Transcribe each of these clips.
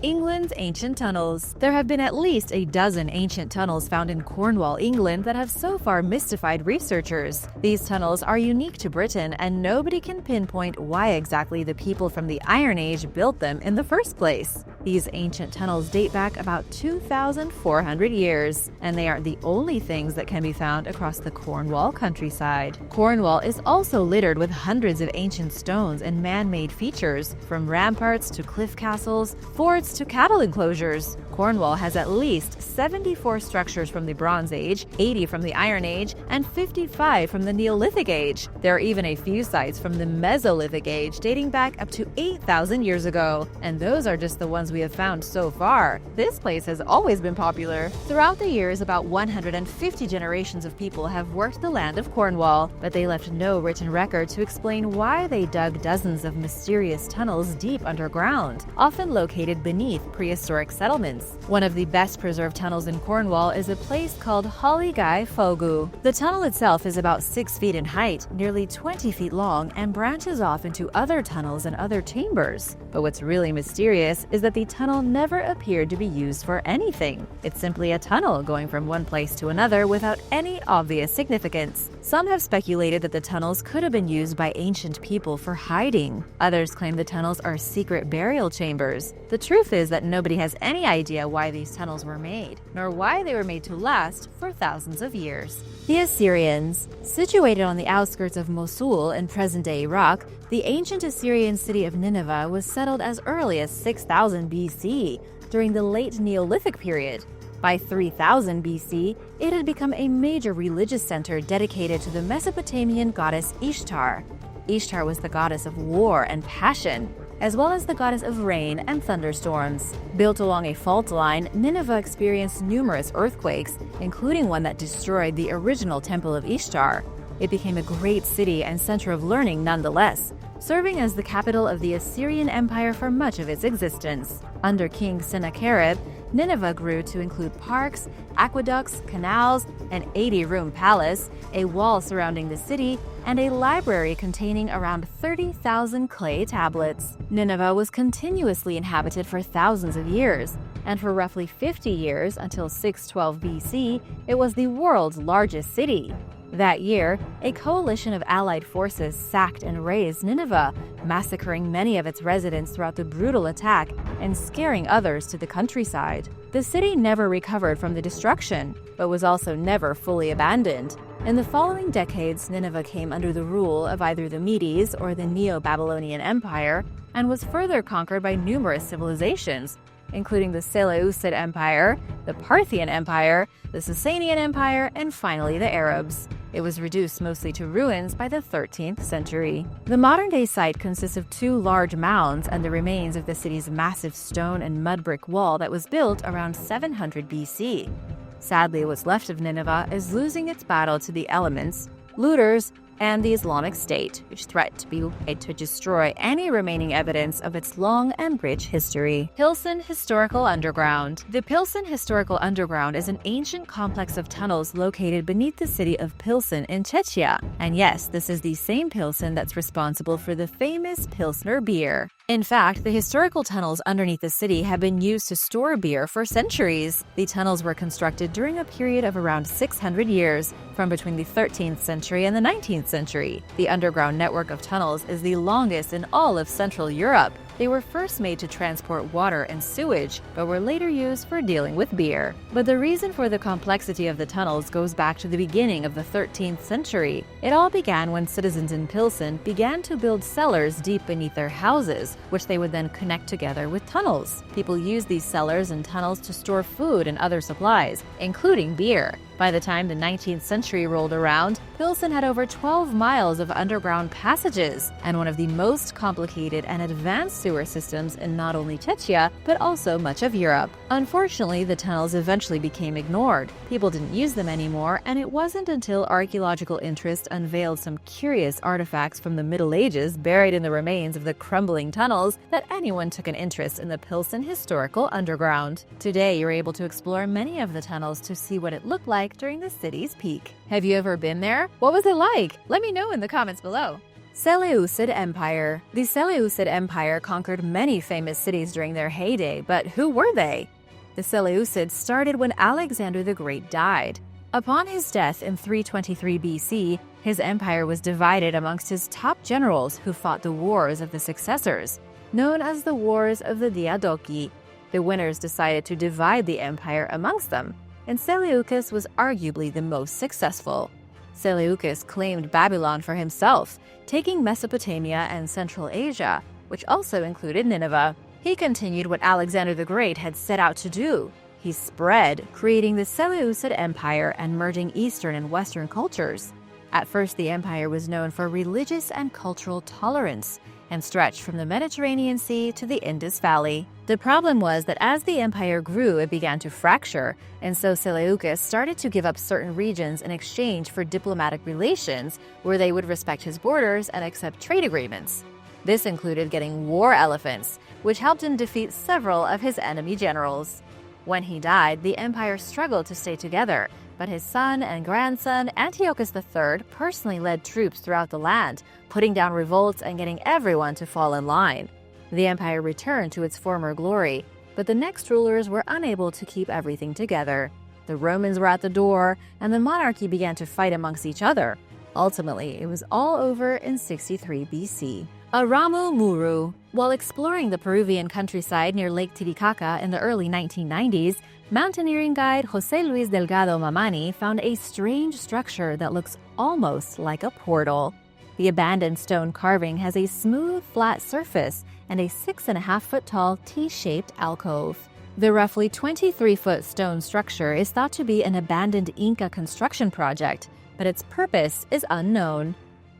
England's ancient tunnels. There have been at least a dozen ancient tunnels found in Cornwall, England that have so far mystified researchers. These tunnels are unique to Britain, and nobody can pinpoint why exactly the people from the Iron Age built them in the first place. These ancient tunnels date back about 2,400 years, and they aren't the only things that can be found across the Cornwall countryside. Cornwall is also littered with hundreds of ancient stones and man-made features, from ramparts to cliff castles, forts to cattle enclosures. Cornwall has at least 74 structures from the Bronze Age, 80 from the Iron Age, and 55 from the Neolithic Age. There are even a few sites from the Mesolithic Age dating back up to 8,000 years ago, and those are just the ones we have found so far. This place has always been popular. Throughout the years, about 150 generations of people have worked the land of Cornwall, but they left no written record to explain why they dug dozens of mysterious tunnels deep underground, often located beneath prehistoric settlements. One of the best preserved tunnels in Cornwall is a place called Hollyguy Fogu. The tunnel itself is about 6 feet in height, nearly 20 feet long, and branches off into other tunnels and other chambers. But what's really mysterious is that the tunnel never appeared to be used for anything. It's simply a tunnel going from one place to another without any obvious significance. Some have speculated that the tunnels could have been used by ancient people for hiding. Others claim the tunnels are secret burial chambers. The truth is that nobody has any idea why these tunnels were made, nor why they were made to last for thousands of years. The Assyrians. Situated on the outskirts of Mosul in present-day Iraq, the ancient Assyrian city of Nineveh was settled as early as 6000 BC, during the late Neolithic period. By 3000 BC, it had become a major religious center dedicated to the Mesopotamian goddess Ishtar. Ishtar was the goddess of war and passion, as well as the goddess of rain and thunderstorms. Built along a fault line, Nineveh experienced numerous earthquakes, including one that destroyed the original temple of Ishtar. It became a great city and center of learning nonetheless, serving as the capital of the Assyrian Empire for much of its existence. Under King Sennacherib, Nineveh grew to include parks, aqueducts, canals, an 80-room palace, a wall surrounding the city, and a library containing around 30,000 clay tablets. Nineveh was continuously inhabited for thousands of years, and for roughly 50 years, until 612 BC, it was the world's largest city. That year, a coalition of allied forces sacked and razed Nineveh, massacring many of its residents throughout the brutal attack and scaring others to the countryside. The city never recovered from the destruction, but was also never fully abandoned. In the following decades, Nineveh came under the rule of either the Medes or the Neo-Babylonian Empire, and was further conquered by numerous civilizations, including the Seleucid Empire, the Parthian Empire, the Sasanian Empire, and finally the Arabs. It was reduced mostly to ruins by the 13th century. The modern-day site consists of 2 large mounds and the remains of the city's massive stone and mud brick wall that was built around 700 BC. Sadly, what's left of Nineveh is losing its battle to the elements, looters, and the Islamic State, which threatened to destroy any remaining evidence of its long and rich history. Pilsen Historical Underground. The Pilsen Historical Underground is an ancient complex of tunnels located beneath the city of Pilsen in Czechia. And yes, this is the same Pilsen that's responsible for the famous Pilsner beer. In fact, the historical tunnels underneath the city have been used to store beer for centuries. The tunnels were constructed during a period of around 600 years, from between the 13th century and the 19th century. The underground network of tunnels is the longest in all of Central Europe. They were first made to transport water and sewage, but were later used for dealing with beer. But the reason for the complexity of the tunnels goes back to the beginning of the 13th century. It all began when citizens in Pilsen began to build cellars deep beneath their houses, which they would then connect together with tunnels. People used these cellars and tunnels to store food and other supplies, including beer. By the time the 19th century rolled around, Pilsen had over 12 miles of underground passages and one of the most complicated and advanced sewer systems in not only Czechia, but also much of Europe. Unfortunately, the tunnels eventually became ignored. People didn't use them anymore, and it wasn't until archaeological interest unveiled some curious artifacts from the Middle Ages buried in the remains of the crumbling tunnels that anyone took an interest in the Pilsen Historical Underground. Today, you're able to explore many of the tunnels to see what it looked like during the city's peak. Have you ever been there? What was it like? Let me know in the comments below. Seleucid Empire. The Seleucid Empire conquered many famous cities during their heyday, but who were they? The Seleucids started when Alexander the Great died. Upon his death in 323 BC, his empire was divided amongst his top generals who fought the wars of the successors, known as the Wars of the Diadochi. The winners decided to divide the empire amongst them, and Seleucus was arguably the most successful. Seleucus claimed Babylon for himself, taking Mesopotamia and Central Asia, which also included Nineveh. He continued what Alexander the Great had set out to do. He spread, creating the Seleucid Empire and merging Eastern and Western cultures. At first, the empire was known for religious and cultural tolerance and stretched from the Mediterranean Sea to the Indus Valley. The problem was that as the empire grew, it began to fracture, and so Seleucus started to give up certain regions in exchange for diplomatic relations where they would respect his borders and accept trade agreements. This included getting war elephants, which helped him defeat several of his enemy generals. When he died, the empire struggled to stay together, but his son and grandson, Antiochus III, personally led troops throughout the land, putting down revolts and getting everyone to fall in line. The empire returned to its former glory, but the next rulers were unable to keep everything together. The Romans were at the door, and the monarchy began to fight amongst each other. Ultimately, it was all over in 63 BC. Aramu Maru. While exploring the Peruvian countryside near Lake Titicaca in the early 1990s, mountaineering guide José Luis Delgado Mamani found a strange structure that looks almost like a portal. The abandoned stone carving has a smooth, flat surface and a 6.5-foot-tall T-shaped alcove. The roughly 23-foot stone structure is thought to be an abandoned Inca construction project, but its purpose is unknown.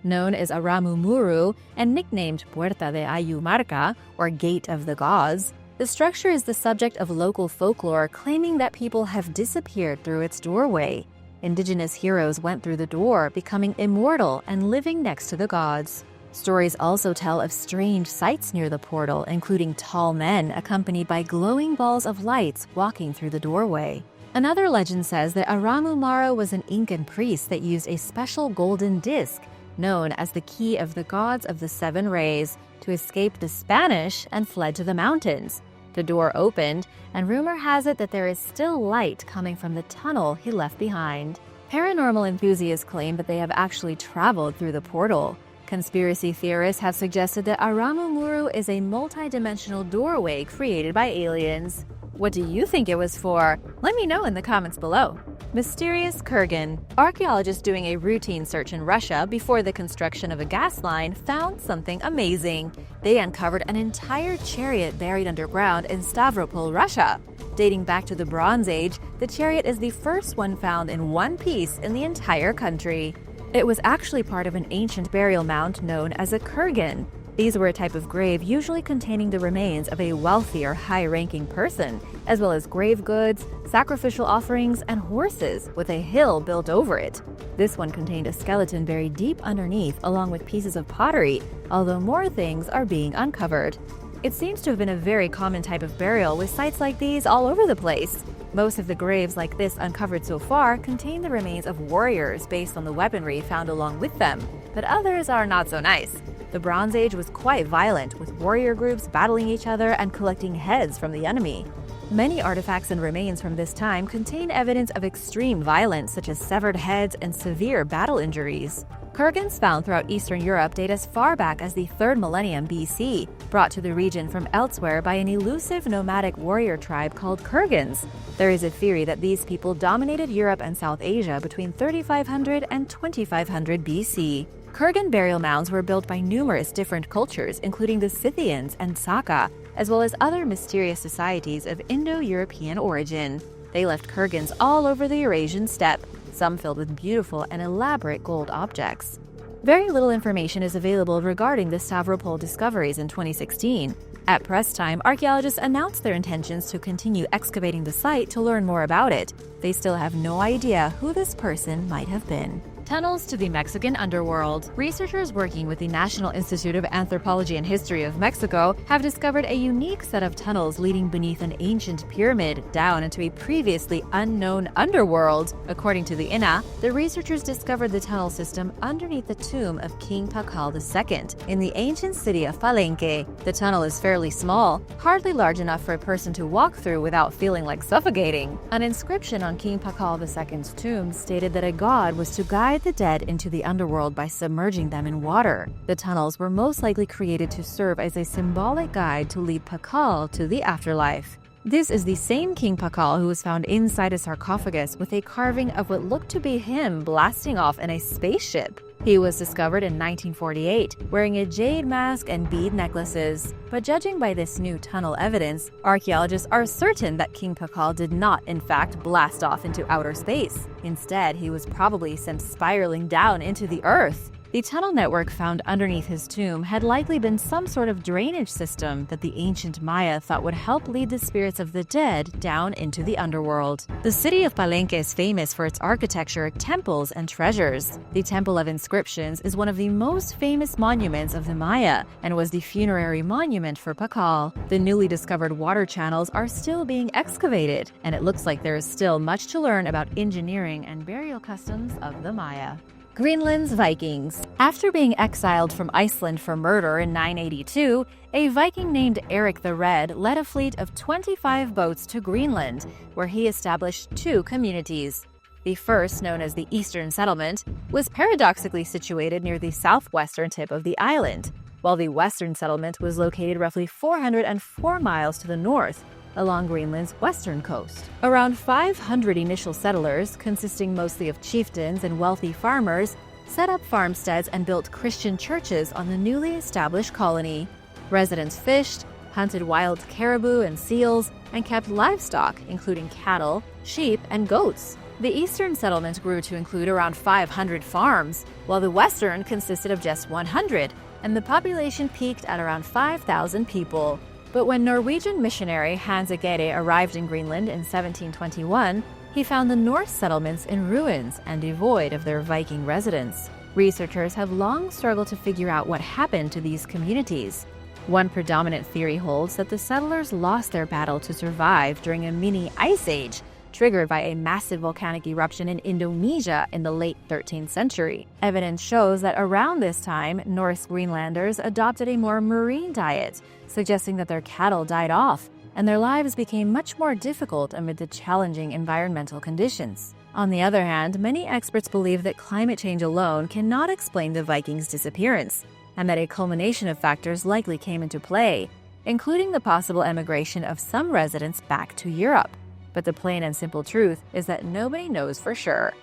Known as Aramu Maru and nicknamed Puerta de Ayumarca, or Gate of the Gods, the structure is the subject of local folklore claiming that people have disappeared through its doorway. Indigenous heroes went through the door, becoming immortal and living next to the gods. Stories also tell of strange sights near the portal, including tall men accompanied by glowing balls of lights walking through the doorway. Another legend says that Aramu Maru was an Incan priest that used a special golden disc known as the Key of the Gods of the Seven Rays, to escape the Spanish and fled to the mountains. The door opened, and rumor has it that there is still light coming from the tunnel he left behind. Paranormal enthusiasts claim that they have actually traveled through the portal. Conspiracy theorists have suggested that Aramu Maru is a multi-dimensional doorway created by aliens. What do you think it was for? Let me know in the comments below. Mysterious Kurgan. Archaeologists doing a routine search in Russia before the construction of a gas line found something amazing. They uncovered an entire chariot buried underground in Stavropol, Russia. Dating back to the Bronze Age, the chariot is the first one found in one piece in the entire country. It was actually part of an ancient burial mound known as a kurgan. These were a type of grave usually containing the remains of a wealthy or high-ranking person, as well as grave goods, sacrificial offerings, and horses with a hill built over it. This one contained a skeleton buried deep underneath along with pieces of pottery, although more things are being uncovered. It seems to have been a very common type of burial with sites like these all over the place. Most of the graves like this uncovered so far contain the remains of warriors based on the weaponry found along with them, but others are not so nice. The Bronze Age was quite violent, with warrior groups battling each other and collecting heads from the enemy. Many artifacts and remains from this time contain evidence of extreme violence, such as severed heads and severe battle injuries. Kurgans found throughout Eastern Europe date as far back as the 3rd millennium BC, brought to the region from elsewhere by an elusive nomadic warrior tribe called Kurgans. There is a theory that these people dominated Europe and South Asia between 3500 and 2500 BC. Kurgan burial mounds were built by numerous different cultures, including the Scythians and Saka, as well as other mysterious societies of Indo-European origin. They left kurgans all over the Eurasian steppe, some filled with beautiful and elaborate gold objects. Very little information is available regarding the Stavropol discoveries in 2016. At press time, archaeologists announced their intentions to continue excavating the site to learn more about it. They still have no idea who this person might have been. Tunnels to the Mexican underworld. Researchers working with the National Institute of Anthropology and History of Mexico have discovered a unique set of tunnels leading beneath an ancient pyramid down into a previously unknown underworld. According to the INA, the researchers discovered the tunnel system underneath the tomb of King Pakal II in the ancient city of Palenque. The tunnel is fairly small, hardly large enough for a person to walk through without feeling like suffocating. An inscription on King Pakal II's tomb stated that a god was to guide the dead into the underworld by submerging them in water. The tunnels were most likely created to serve as a symbolic guide to lead Pakal to the afterlife. This is the same King Pakal who was found inside a sarcophagus with a carving of what looked to be him blasting off in a spaceship. He was discovered in 1948, wearing a jade mask and bead necklaces. But judging by this new tunnel evidence, archaeologists are certain that King Pakal did not, in fact, blast off into outer space. Instead, he was probably sent spiraling down into the earth. The tunnel network found underneath his tomb had likely been some sort of drainage system that the ancient Maya thought would help lead the spirits of the dead down into the underworld. The city of Palenque is famous for its architecture, temples, and treasures. The Temple of Inscriptions is one of the most famous monuments of the Maya and was the funerary monument for Pakal. The newly discovered water channels are still being excavated, and it looks like there is still much to learn about engineering and burial customs of the Maya. Greenland's Vikings. After being exiled from Iceland for murder in 982, a Viking named Eric the Red led a fleet of 25 boats to Greenland, where he established two communities. The first, known as the Eastern Settlement, was paradoxically situated near the southwestern tip of the island, while the Western Settlement was located roughly 404 miles to the north, along Greenland's western coast. Around 500 initial settlers, consisting mostly of chieftains and wealthy farmers, set up farmsteads and built Christian churches on the newly established colony. Residents fished, hunted wild caribou and seals, and kept livestock, including cattle, sheep, and goats. The eastern settlement grew to include around 500 farms, while the western consisted of just 100, and the population peaked at around 5,000 people. But when Norwegian missionary Hans Egede arrived in Greenland in 1721, he found the Norse settlements in ruins and devoid of their Viking residents. Researchers have long struggled to figure out what happened to these communities. One predominant theory holds that the settlers lost their battle to survive during a mini ice age, triggered by a massive volcanic eruption in Indonesia in the late 13th century. Evidence shows that around this time, Norse Greenlanders adopted a more marine diet, suggesting that their cattle died off, and their lives became much more difficult amid the challenging environmental conditions. On the other hand, many experts believe that climate change alone cannot explain the Vikings' disappearance, and that a culmination of factors likely came into play, including the possible emigration of some residents back to Europe. But the plain and simple truth is that nobody knows for sure.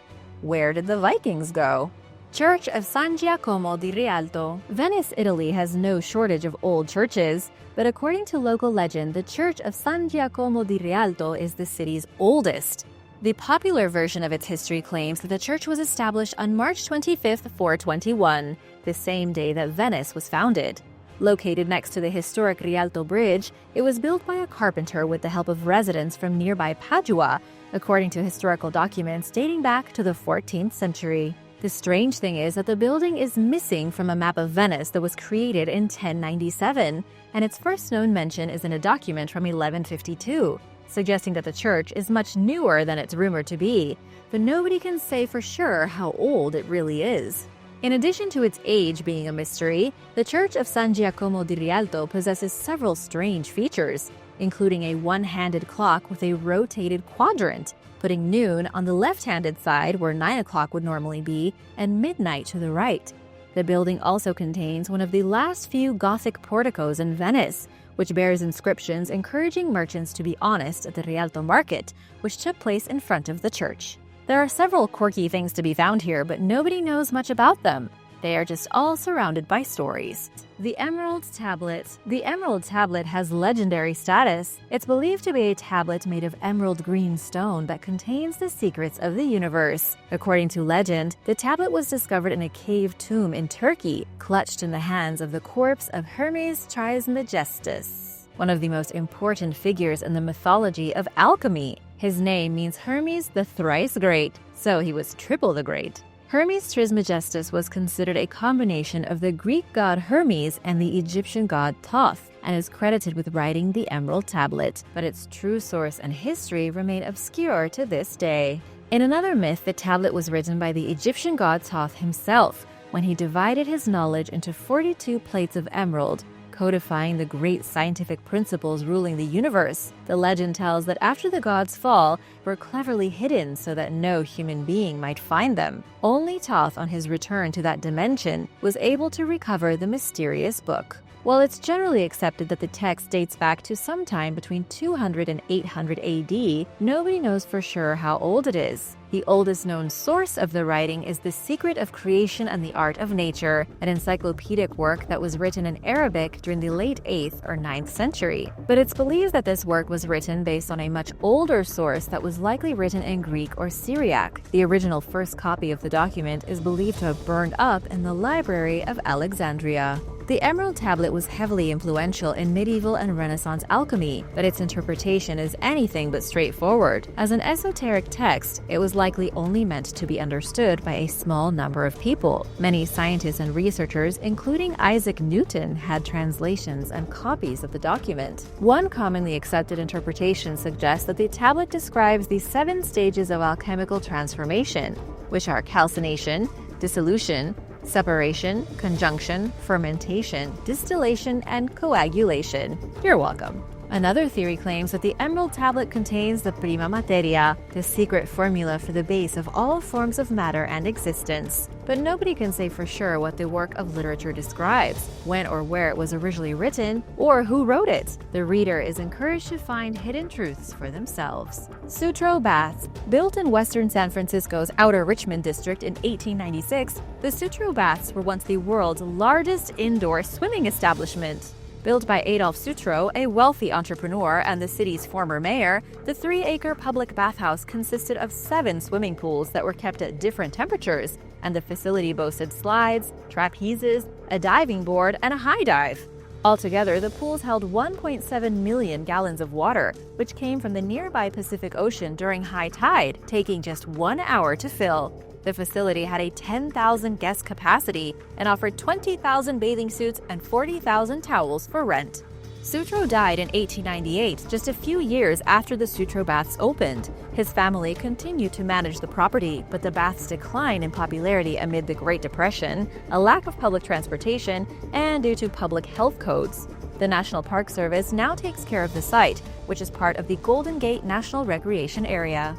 Where did the Vikings go? Church of San Giacomo di Rialto. Venice, Italy has no shortage of old churches, but according to local legend, the Church of San Giacomo di Rialto is the city's oldest. The popular version of its history claims that the church was established on March 25, 421, the same day that Venice was founded. Located next to the historic Rialto Bridge, it was built by a carpenter with the help of residents from nearby Padua, according to historical documents dating back to the 14th century. The strange thing is that the building is missing from a map of Venice that was created in 1097, and its first known mention is in a document from 1152, suggesting that the church is much newer than it's rumored to be, but nobody can say for sure how old it really is. In addition to its age being a mystery, the Church of San Giacomo di Rialto possesses several strange features, including a one-handed clock with a rotated quadrant, putting noon on the left-handed side where 9 o'clock would normally be, and midnight to the right. The building also contains one of the last few Gothic porticos in Venice, which bears inscriptions encouraging merchants to be honest at the Rialto market, which took place in front of the church. There are several quirky things to be found here, but nobody knows much about them. They are just all surrounded by stories. The Emerald Tablet. The Emerald Tablet has legendary status. It's believed to be a tablet made of emerald green stone that contains the secrets of the universe. According to legend, the tablet was discovered in a cave tomb in Turkey, clutched in the hands of the corpse of Hermes Trismegistus, one of the most important figures in the mythology of alchemy. His name means Hermes the Thrice Great, so he was triple the great. Hermes Trismegistus was considered a combination of the Greek god Hermes and the Egyptian god Thoth, and is credited with writing the Emerald Tablet, but its true source and history remain obscure to this day. In another myth, the tablet was written by the Egyptian god Thoth himself, when he divided his knowledge into 42 plates of emerald, codifying the great scientific principles ruling the universe. The legend tells that after the gods' fall, were cleverly hidden so that no human being might find them. Only Thoth, on his return to that dimension, was able to recover the mysterious book. While it's generally accepted that the text dates back to sometime between 200 and 800 AD, nobody knows for sure how old it is. The oldest known source of the writing is The Secret of Creation and the Art of Nature, an encyclopedic work that was written in Arabic during the late 8th or 9th century. But it's believed that this work was written based on a much older source that was likely written in Greek or Syriac. The original first copy of the document is believed to have burned up in the Library of Alexandria. The Emerald Tablet was heavily influential in medieval and Renaissance alchemy, but its interpretation is anything but straightforward. As an esoteric text, it was likely only meant to be understood by a small number of people. Many scientists and researchers, including Isaac Newton, had translations and copies of the document. One commonly accepted interpretation suggests that the tablet describes the 7 stages of alchemical transformation, which are calcination, dissolution, separation, conjunction, fermentation, distillation, and coagulation. You're welcome. Another theory claims that the Emerald Tablet contains the prima materia, the secret formula for the base of all forms of matter and existence. But nobody can say for sure what the work of literature describes, when or where it was originally written, or who wrote it. The reader is encouraged to find hidden truths for themselves. Sutro Baths. Built in western San Francisco's Outer Richmond district in 1896, the Sutro Baths were once the world's largest indoor swimming establishment. Built by Adolf Sutro, a wealthy entrepreneur and the city's former mayor, the 3-acre public bathhouse consisted of 7 swimming pools that were kept at different temperatures, and the facility boasted slides, trapezes, a diving board, and a high dive. Altogether, the pools held 1.7 million gallons of water, which came from the nearby Pacific Ocean during high tide, taking just 1 hour to fill. The facility had a 10,000 guest capacity and offered 20,000 bathing suits and 40,000 towels for rent. Sutro died in 1898, just a few years after the Sutro Baths opened. His family continued to manage the property, but the baths declined in popularity amid the Great Depression, a lack of public transportation, and due to public health codes. The National Park Service now takes care of the site, which is part of the Golden Gate National Recreation Area.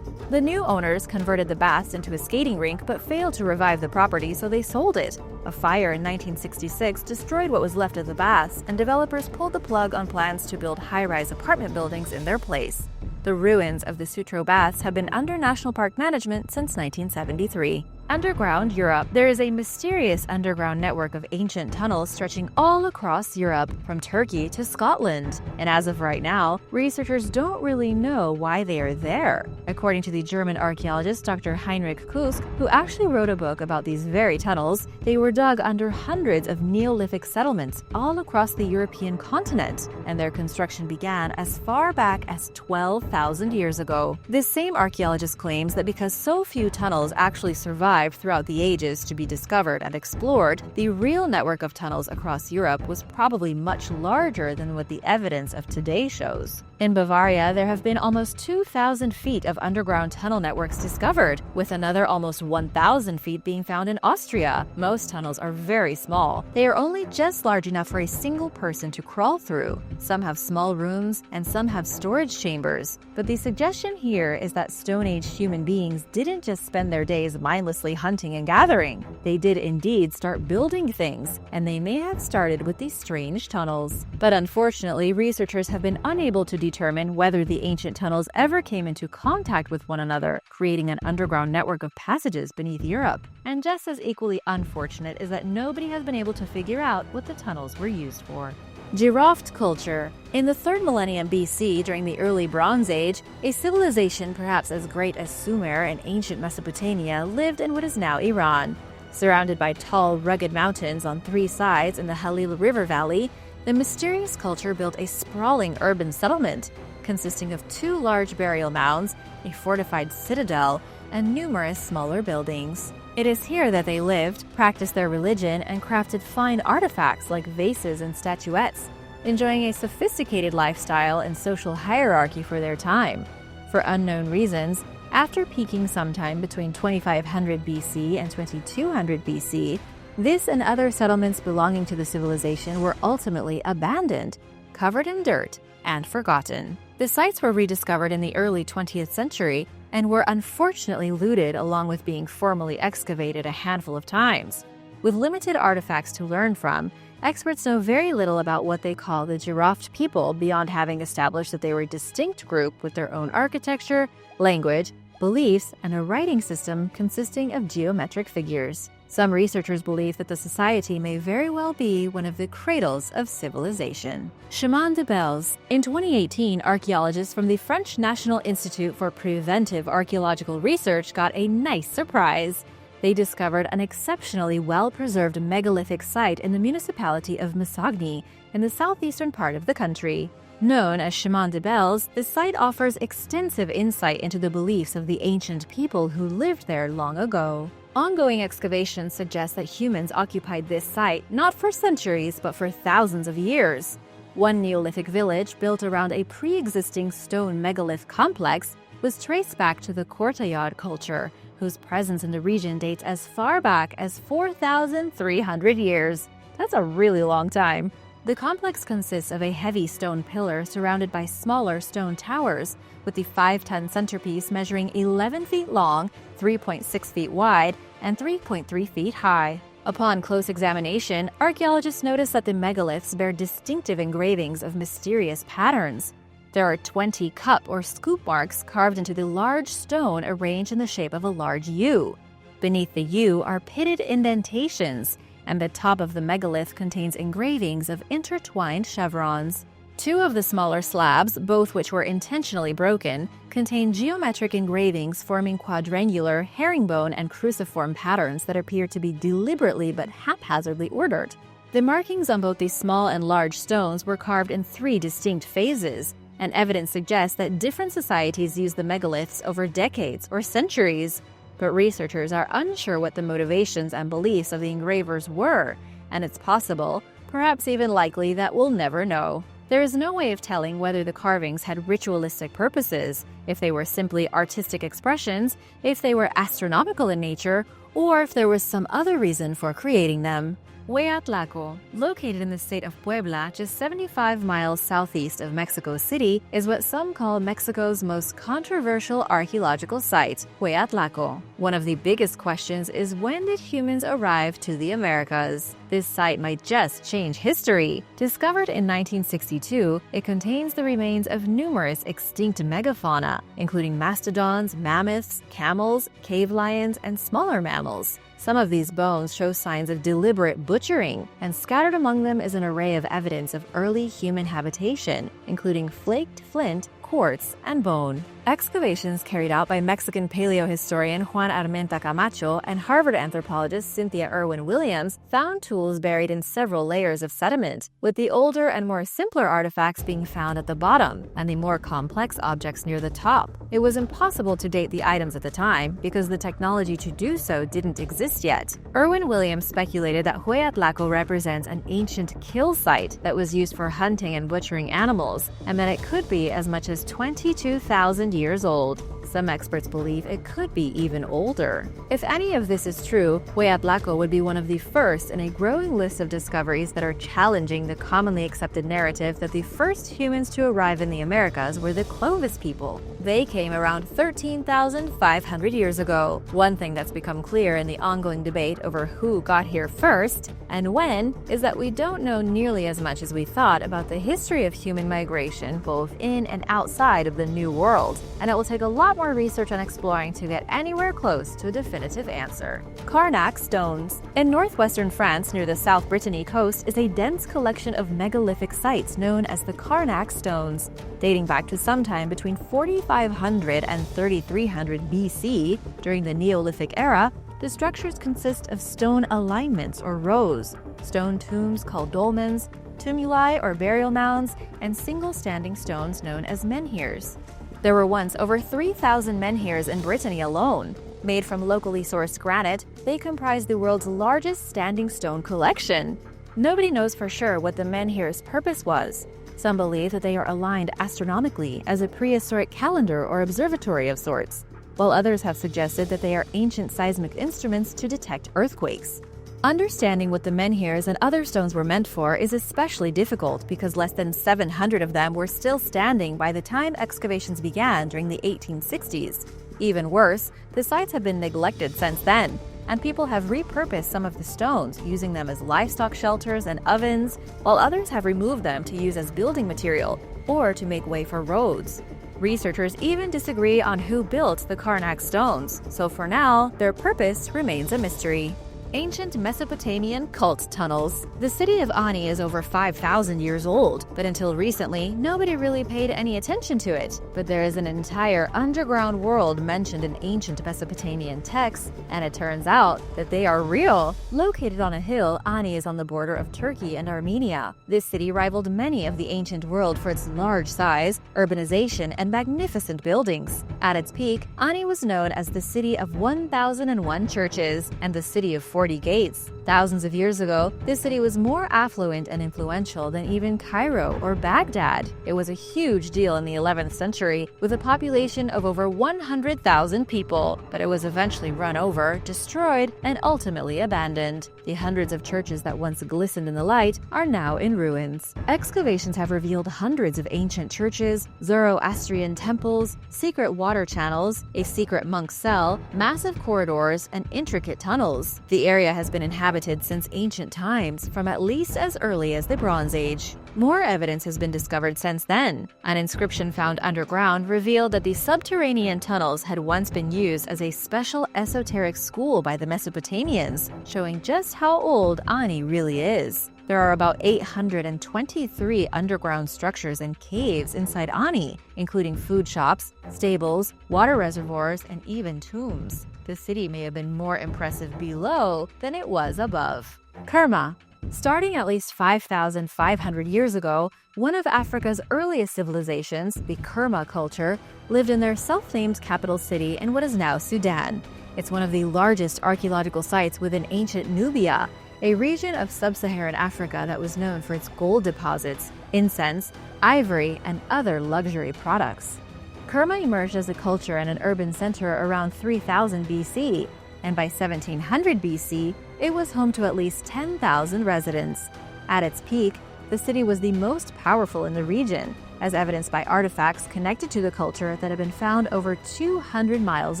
The new owners converted the baths into a skating rink but failed to revive the property, so they sold it. A fire in 1966 destroyed what was left of the baths, and developers pulled the plug on plans to build high-rise apartment buildings in their place. The ruins of the Sutro Baths have been under national park management since 1973. Underground Europe. There is a mysterious underground network of ancient tunnels stretching all across Europe, from Turkey to Scotland. And as of right now, researchers don't really know why they are there. According to the German archaeologist Dr. Heinrich Kusk, who actually wrote a book about these very tunnels, they were dug under hundreds of Neolithic settlements all across the European continent, and their construction began as far back as 12,000 years ago. This same archaeologist claims that because so few tunnels actually survived throughout the ages to be discovered and explored, the real network of tunnels across Europe was probably much larger than what the evidence of today shows. In Bavaria, there have been almost 2,000 feet of underground tunnel networks discovered, with another almost 1,000 feet being found in Austria. Most tunnels are very small. They are only just large enough for a single person to crawl through. Some have small rooms, and some have storage chambers. But the suggestion here is that Stone Age human beings didn't just spend their days mindlessly hunting and gathering. They did indeed start building things, and they may have started with these strange tunnels. But unfortunately, researchers have been unable to determine whether the ancient tunnels ever came into contact with one another, creating an underground network of passages beneath Europe. And just as equally unfortunate is that nobody has been able to figure out what the tunnels were used for. Gira Culture. In the 3rd millennium BC, during the early Bronze Age, a civilization perhaps as great as Sumer in ancient Mesopotamia lived in what is now Iran. Surrounded by tall, rugged mountains on 3 sides in the Halil River Valley, the mysterious culture built a sprawling urban settlement consisting of 2 large burial mounds, a fortified citadel, and numerous smaller buildings. It is here that they lived, practiced their religion, and crafted fine artifacts like vases and statuettes, enjoying a sophisticated lifestyle and social hierarchy for their time. For unknown reasons, after peaking sometime between 2500 BC and 2200 BC, this and other settlements belonging to the civilization were ultimately abandoned, covered in dirt, and forgotten. The sites were rediscovered in the early 20th century and were unfortunately looted along with being formally excavated a handful of times. With limited artifacts to learn from, experts know very little about what they call the Giraffe people beyond having established that they were a distinct group with their own architecture, language, beliefs, and a writing system consisting of geometric figures. Some researchers believe that the society may very well be one of the cradles of civilization. Shaman de Bells. In 2018, archaeologists from the French National Institute for Preventive Archaeological Research got a nice surprise. They discovered an exceptionally well-preserved megalithic site in the municipality of Masogny in the southeastern part of the country. Known as Shaman de Bells, the site offers extensive insight into the beliefs of the ancient people who lived there long ago. Ongoing excavations suggest that humans occupied this site not for centuries but for thousands of years. One Neolithic village built around a pre-existing stone megalith complex was traced back to the Gira culture, whose presence in the region dates as far back as 4,300 years. That's a really long time. The complex consists of a heavy stone pillar surrounded by smaller stone towers, with the 5-ton centerpiece measuring 11 feet long, 3.6 feet wide, and 3.3 feet high. Upon close examination, archaeologists notice that the megaliths bear distinctive engravings of mysterious patterns. There are 20 cup or scoop marks carved into the large stone arranged in the shape of a large U. Beneath the U are pitted indentations, and the top of the megalith contains engravings of intertwined chevrons. Two of the smaller slabs, both which were intentionally broken, contain geometric engravings forming quadrangular, herringbone, and cruciform patterns that appear to be deliberately but haphazardly ordered. The markings on both the small and large stones were carved in 3 distinct phases, and evidence suggests that different societies used the megaliths over decades or centuries. But researchers are unsure what the motivations and beliefs of the engravers were, and it's possible, perhaps even likely, that we'll never know. There is no way of telling whether the carvings had ritualistic purposes, if they were simply artistic expressions, if they were astronomical in nature, or if there was some other reason for creating them. Huat Lao, located in the state of Puebla, just 75 miles southeast of Mexico City, is what some call Mexico's most controversial archaeological site, Huat Lao. One of the biggest questions is, when did humans arrive to the Americas? This site might just change history. Discovered in 1962, it contains the remains of numerous extinct megafauna, including mastodons, mammoths, camels, cave lions, and smaller mammals. Some of these bones show signs of deliberate butchering, and scattered among them is an array of evidence of early human habitation, including flaked flint, quartz, and bone. Excavations carried out by Mexican paleohistorian Juan Armenta Camacho and Harvard anthropologist Cynthia Irwin Williams found tools buried in several layers of sediment, with the older and more simpler artifacts being found at the bottom and the more complex objects near the top. It was impossible to date the items at the time because the technology to do so didn't exist yet. Irwin Williams speculated that Huat Lao represents an ancient kill site that was used for hunting and butchering animals, and that it could be as much as 22,000 years old. Some experts believe it could be even older. If any of this is true, Huat Lao would be one of the first in a growing list of discoveries that are challenging the commonly accepted narrative that the first humans to arrive in the Americas were the Clovis people. They came around 13,500 years ago. One thing that's become clear in the ongoing debate over who got here first and when is that we don't know nearly as much as we thought about the history of human migration both in and outside of the New World, and it will take a lot more research and exploring to get anywhere close to a definitive answer. Carnac Stones. In northwestern France near the South Brittany coast is a dense collection of megalithic sites known as the Carnac Stones. Dating back to sometime between 4,500 and 3,300 BC, during the Neolithic era, the structures consist of stone alignments or rows, stone tombs called dolmens, tumuli or burial mounds, and single standing stones known as menhirs. There were once over 3,000 menhirs in Brittany alone. Made from locally sourced granite, they comprise the world's largest standing stone collection. Nobody knows for sure what the menhir's purpose was. Some believe that they are aligned astronomically as a prehistoric calendar or observatory of sorts, while others have suggested that they are ancient seismic instruments to detect earthquakes. Understanding what the menhirs and other stones were meant for is especially difficult because less than 700 of them were still standing by the time excavations began during the 1860s. Even worse, the sites have been neglected since then, and people have repurposed some of the stones, using them as livestock shelters and ovens, while others have removed them to use as building material or to make way for roads. Researchers even disagree on who built the Carnac Stones, so for now, their purpose remains a mystery. Ancient Mesopotamian Cult tunnels. The city of Ani is over 5,000 years old, but until recently, nobody really paid any attention to it. But there is an entire underground world mentioned in ancient Mesopotamian texts, and it turns out that they are real. Located on a hill, Ani is on the border of Turkey and Armenia. This city rivaled many of the ancient world for its large size, urbanization, and magnificent buildings. At its peak, Ani was known as the city of 1,001 churches and the city of 40 gates. Thousands of years ago, this city was more affluent and influential than even Cairo or Baghdad. It was a huge deal in the 11th century, with a population of over 100,000 people, but it was eventually run over, destroyed, and ultimately abandoned. The hundreds of churches that once glistened in the light are now in ruins. Excavations have revealed hundreds of ancient churches, Zoroastrian temples, secret water channels, a secret monk cell, massive corridors, and intricate tunnels. The area has been inhabited since ancient times, from at least as early as the Bronze Age. More evidence has been discovered since then. An inscription found underground revealed that the subterranean tunnels had once been used as a special esoteric school by the Mesopotamians, showing just how old Ani really is. There are about 823 underground structures and caves inside Ani, including food shops, stables, water reservoirs, and even tombs. The city may have been more impressive below than it was above. Kerma. Starting at least 5,500 years ago, one of Africa's earliest civilizations, the Kerma culture, lived in their self-named capital city in what is now Sudan. It's one of the largest archaeological sites within ancient Nubia, a region of sub-Saharan Africa that was known for its gold deposits, incense, ivory, and other luxury products. Kerma emerged as a culture and an urban center around 3000 BC, and by 1700 BC, it was home to at least 10,000 residents. At its peak, the city was the most powerful in the region, as evidenced by artifacts connected to the culture that have been found over 200 miles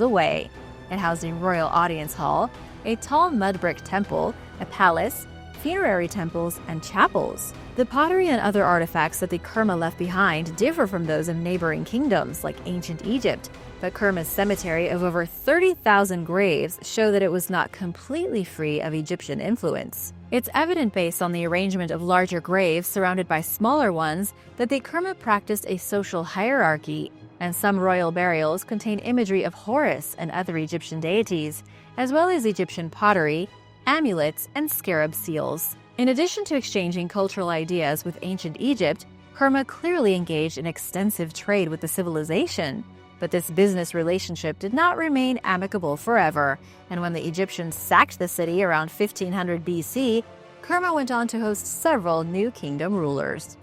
away. It housed a royal audience hall, a tall mud brick temple, a palace, funerary temples, and chapels. The pottery and other artifacts that the Kerma left behind differ from those of neighboring kingdoms like ancient Egypt, but Kerma's cemetery of over 30,000 graves show that it was not completely free of Egyptian influence. It's evident based on the arrangement of larger graves surrounded by smaller ones that the Kerma practiced a social hierarchy, and some royal burials contain imagery of Horus and other Egyptian deities, as well as Egyptian pottery, amulets, and scarab seals. In addition to exchanging cultural ideas with ancient Egypt, Kerma clearly engaged in extensive trade with the civilization. But this business relationship did not remain amicable forever, and when the Egyptians sacked the city around 1500 BC, Kerma went on to host several new kingdom rulers.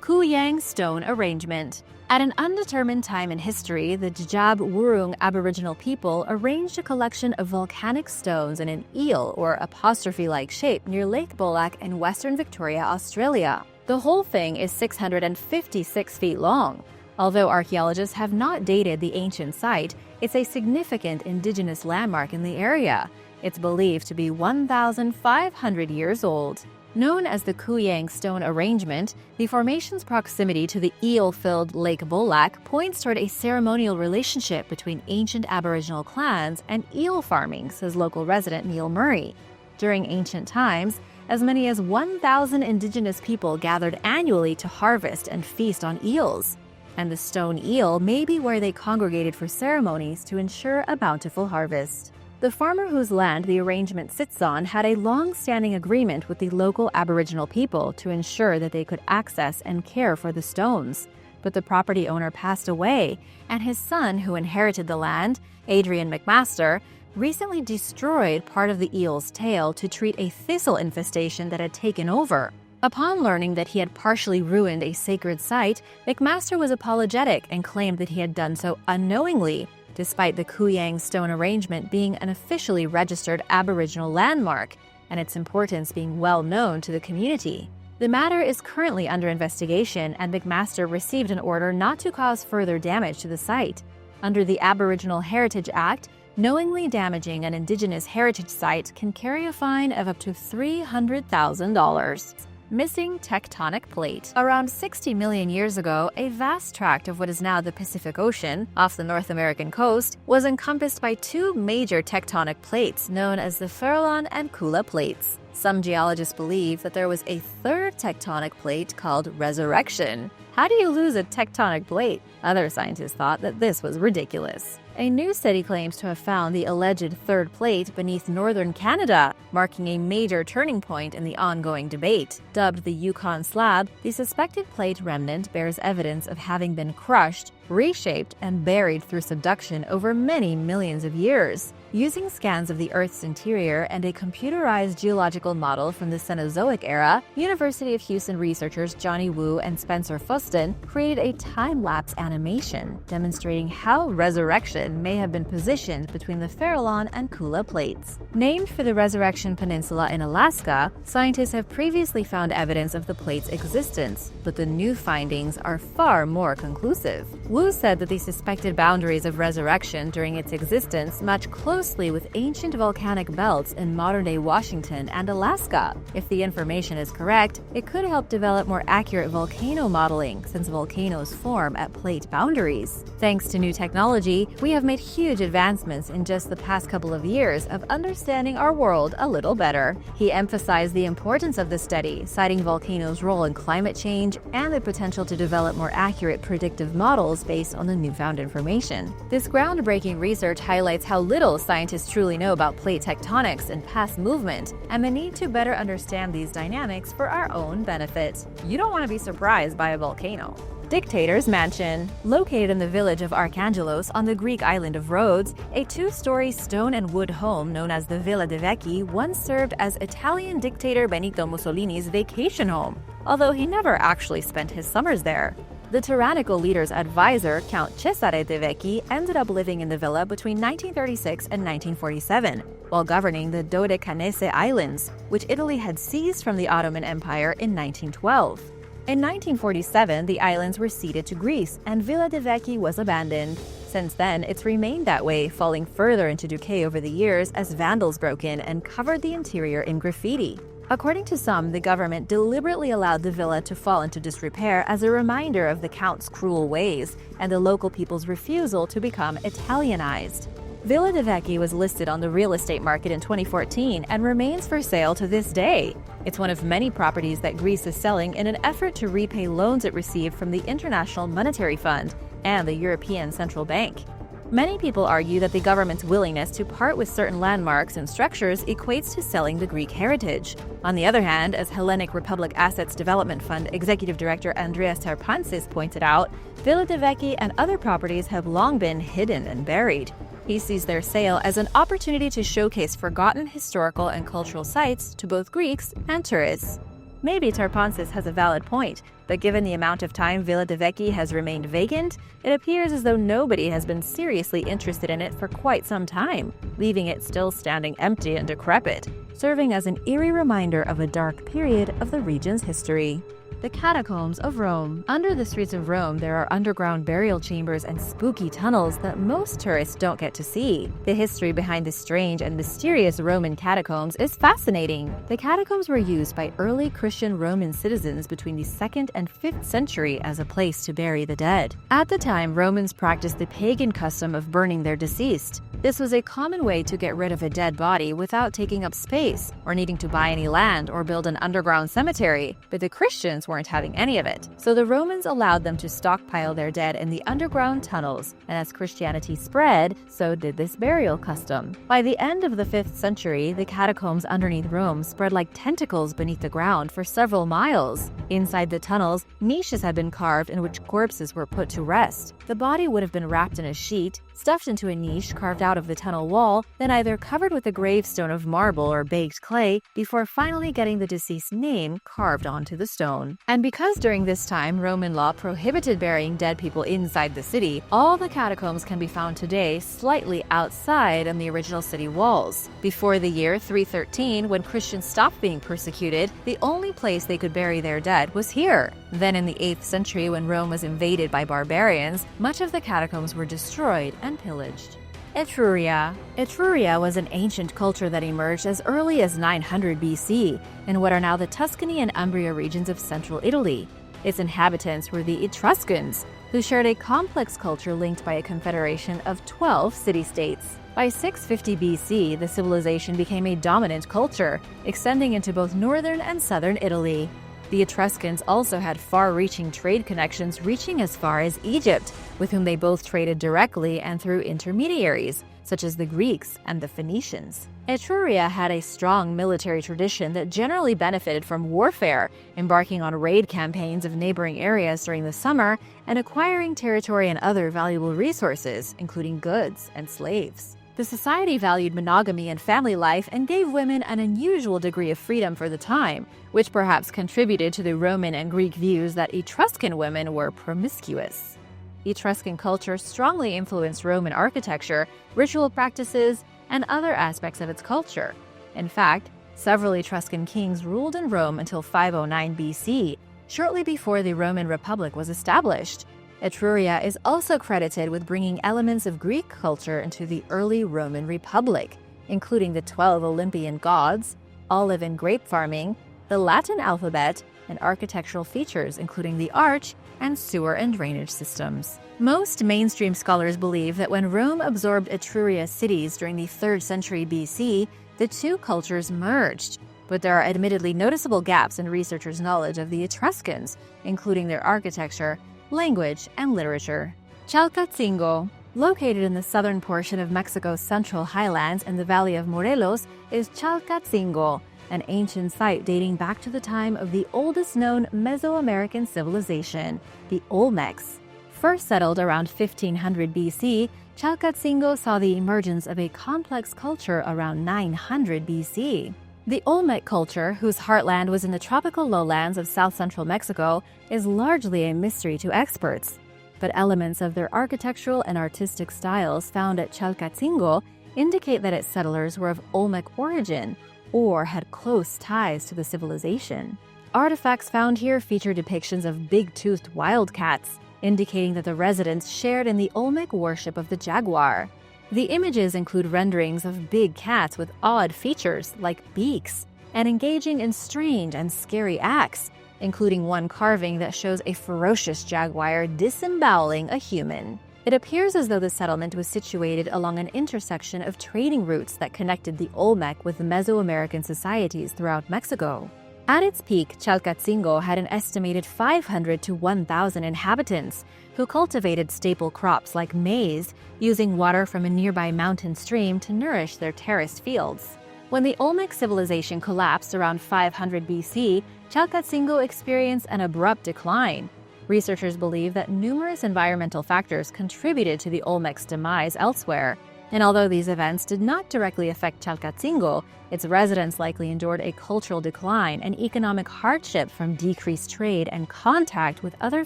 Kuyang stone arrangement. At an undetermined time in history, the Djab Wurrung Aboriginal people arranged a collection of volcanic stones in an eel or apostrophe-like shape near Lake Bolak in Western Victoria, Australia. The whole thing is 656 feet long. Although archaeologists have not dated the ancient site, it's a significant indigenous landmark in the area. It's believed to be 1,500 years old. Known as the Kuyang stone arrangement, the formation's proximity to the eel-filled Lake Bolak points toward a ceremonial relationship between ancient Aboriginal clans and eel farming, says local resident Neil Murray. During ancient times, as many as 1,000 indigenous people gathered annually to harvest and feast on eels, and the stone eel may be where they congregated for ceremonies to ensure a bountiful harvest. The farmer whose land the arrangement sits on had a long-standing agreement with the local Aboriginal people to ensure that they could access and care for the stones. But the property owner passed away, and his son, who inherited the land, Adrian McMaster, recently destroyed part of the eel's tail to treat a thistle infestation that had taken over. Upon learning that he had partially ruined a sacred site, McMaster was apologetic and claimed that he had done so unknowingly, despite the Kuyang stone arrangement being an officially registered Aboriginal landmark and its importance being well known to the community. The matter is currently under investigation, and McMaster received an order not to cause further damage to the site. Under the Aboriginal Heritage Act, knowingly damaging an Indigenous heritage site can carry a fine of up to $300,000. Missing tectonic plate. Around 60 million years ago, a vast tract of what is now the Pacific Ocean, off the North American coast, was encompassed by two major tectonic plates known as the Farallon and Kula plates. Some geologists believe that there was a third tectonic plate called resurrection. How do you lose a tectonic plate? Other scientists thought that this was ridiculous. A new study claims to have found the alleged third plate beneath northern Canada, marking a major turning point in the ongoing debate. Dubbed the Yukon Slab, the suspected plate remnant bears evidence of having been crushed, reshaped, and buried through subduction over many millions of years. Using scans of the Earth's interior and a computerized geological model from the Cenozoic era, University of Houston researchers Johnny Wu and Spencer Fuston created a time-lapse animation demonstrating how resurrection may have been positioned between the Farallon and Kula plates. Named for the Resurrection Peninsula in Alaska, scientists have previously found evidence of the plate's existence, but the new findings are far more conclusive. Wu said that the suspected boundaries of resurrection during its existence match closely with ancient volcanic belts in modern-day Washington and Alaska. If the information is correct, it could help develop more accurate volcano modeling, since volcanoes form at plate boundaries. Thanks to new technology, we have made huge advancements in just the past couple of years of understanding our world a little better. He emphasized the importance of the study, citing volcanoes' role in climate change and the potential to develop more accurate predictive models based on the newfound information. This groundbreaking research highlights how little scientists truly know about plate tectonics and past movement, and the need to better understand these dynamics for our own benefit. You don't want to be surprised by a volcano. Dictator's Mansion. Located in the village of Archangelos on the Greek island of Rhodes, a two-story stone and wood home known as the Villa de Vecchi once served as Italian dictator Benito Mussolini's vacation home, although he never actually spent his summers there. The tyrannical leader's advisor, Count Cesare de Vecchi, ended up living in the villa between 1936 and 1947, while governing the Dodecanese Islands, which Italy had seized from the Ottoman Empire in 1912. In 1947, the islands were ceded to Greece, and Villa de Vecchi was abandoned. Since then, it's remained that way, falling further into decay over the years as vandals broke in and covered the interior in graffiti. According to some, the government deliberately allowed the villa to fall into disrepair as a reminder of the Count's cruel ways and the local people's refusal to become Italianized. Villa de Vecchi was listed on the real estate market in 2014 and remains for sale to this day. It's one of many properties that Greece is selling in an effort to repay loans it received from the International Monetary Fund and the European Central Bank. Many people argue that the government's willingness to part with certain landmarks and structures equates to selling the Greek heritage. On the other hand, as Hellenic Republic Assets Development Fund Executive Director Andreas Tarpansis pointed out, Villa de Vecchi and other properties have long been hidden and buried. He sees their sale as an opportunity to showcase forgotten historical and cultural sites to both Greeks and tourists. Maybe Tarpansis has a valid point, but given the amount of time Villa de Vecchi has remained vacant, it appears as though nobody has been seriously interested in it for quite some time, leaving it still standing empty and decrepit, serving as an eerie reminder of a dark period of the region's history. The catacombs of Rome. Under the streets of Rome, there are underground burial chambers and spooky tunnels that most tourists don't get to see. The history behind the strange and mysterious Roman catacombs is fascinating. The catacombs were used by early Christian Roman citizens between the 2nd and 5th century as a place to bury the dead. At the time, Romans practiced the pagan custom of burning their deceased. This was a common way to get rid of a dead body without taking up space or needing to buy any land or build an underground cemetery, but the Christians weren't having any of it. So the Romans allowed them to stockpile their dead in the underground tunnels, and as Christianity spread, so did this burial custom. By the end of the 5th century, the catacombs underneath Rome spread like tentacles beneath the ground for several miles. Inside the tunnels, niches had been carved in which corpses were put to rest. The body would have been wrapped in a sheet, stuffed into a niche carved out out of the tunnel wall, then either covered with a gravestone of marble or baked clay before finally getting the deceased's name carved onto the stone. And because during this time Roman law prohibited burying dead people inside the city, all the catacombs can be found today slightly outside on the original city walls. Before the year 313, when Christians stopped being persecuted, the only place they could bury their dead was here. Then in the 8th century, when Rome was invaded by barbarians, much of the catacombs were destroyed and pillaged. Etruria. Etruria was an ancient culture that emerged as early as 900 BC in what are now the Tuscany and Umbria regions of central Italy. Its inhabitants were the Etruscans, who shared a complex culture linked by a confederation of 12 city-states. By 650 BC, the civilization became a dominant culture, extending into both northern and southern Italy. The Etruscans also had far-reaching trade connections reaching as far as Egypt, with whom they both traded directly and through intermediaries, such as the Greeks and the Phoenicians. Etruria had a strong military tradition that generally benefited from warfare, embarking on raid campaigns of neighboring areas during the summer and acquiring territory and other valuable resources, including goods and slaves. The society valued monogamy and family life and gave women an unusual degree of freedom for the time, which perhaps contributed to the Roman and Greek views that Etruscan women were promiscuous. Etruscan culture strongly influenced Roman architecture, ritual practices, and other aspects of its culture. In fact, several Etruscan kings ruled in Rome until 509 BC, shortly before the Roman Republic was established. Etruria is also credited with bringing elements of Greek culture into the early Roman Republic, including the 12 Olympian gods, olive and grape farming, the Latin alphabet, and architectural features including the arch and sewer and drainage systems. Most mainstream scholars believe that when Rome absorbed Etruria cities during the 3rd century BC, the two cultures merged. But there are admittedly noticeable gaps in researchers' knowledge of the Etruscans, including their architecture, language, and literature. Chalat Singo, located in the southern portion of Mexico's central highlands in the valley of Morelos, is Chalat Singo, an ancient site dating back to the time of the oldest known Mesoamerican civilization, the Olmecs. First settled around 1500 BC, Chalat Singo saw the emergence of a complex culture around 900 BC. The Olmec culture, whose heartland was in the tropical lowlands of south-central Mexico, is largely a mystery to experts. But elements of their architectural and artistic styles found at Chalat Singo indicate that its settlers were of Olmec origin or had close ties to the civilization. Artifacts found here feature depictions of big-toothed wildcats, indicating that the residents shared in the Olmec worship of the jaguar. The images include renderings of big cats with odd features like beaks and engaging in strange and scary acts, including one carving that shows a ferocious jaguar disemboweling a human. It appears as though the settlement was situated along an intersection of trading routes that connected the Olmec with the Mesoamerican societies throughout Mexico. At its peak, Chalat Singo had an estimated 500 to 1,000 inhabitants who cultivated staple crops like maize, using water from a nearby mountain stream to nourish their terraced fields. When the Olmec civilization collapsed around 500 BC, Chalat Singo experienced an abrupt decline. Researchers believe that numerous environmental factors contributed to the Olmec's demise elsewhere. And although these events did not directly affect Chalat Singo, its residents likely endured a cultural decline and economic hardship from decreased trade and contact with other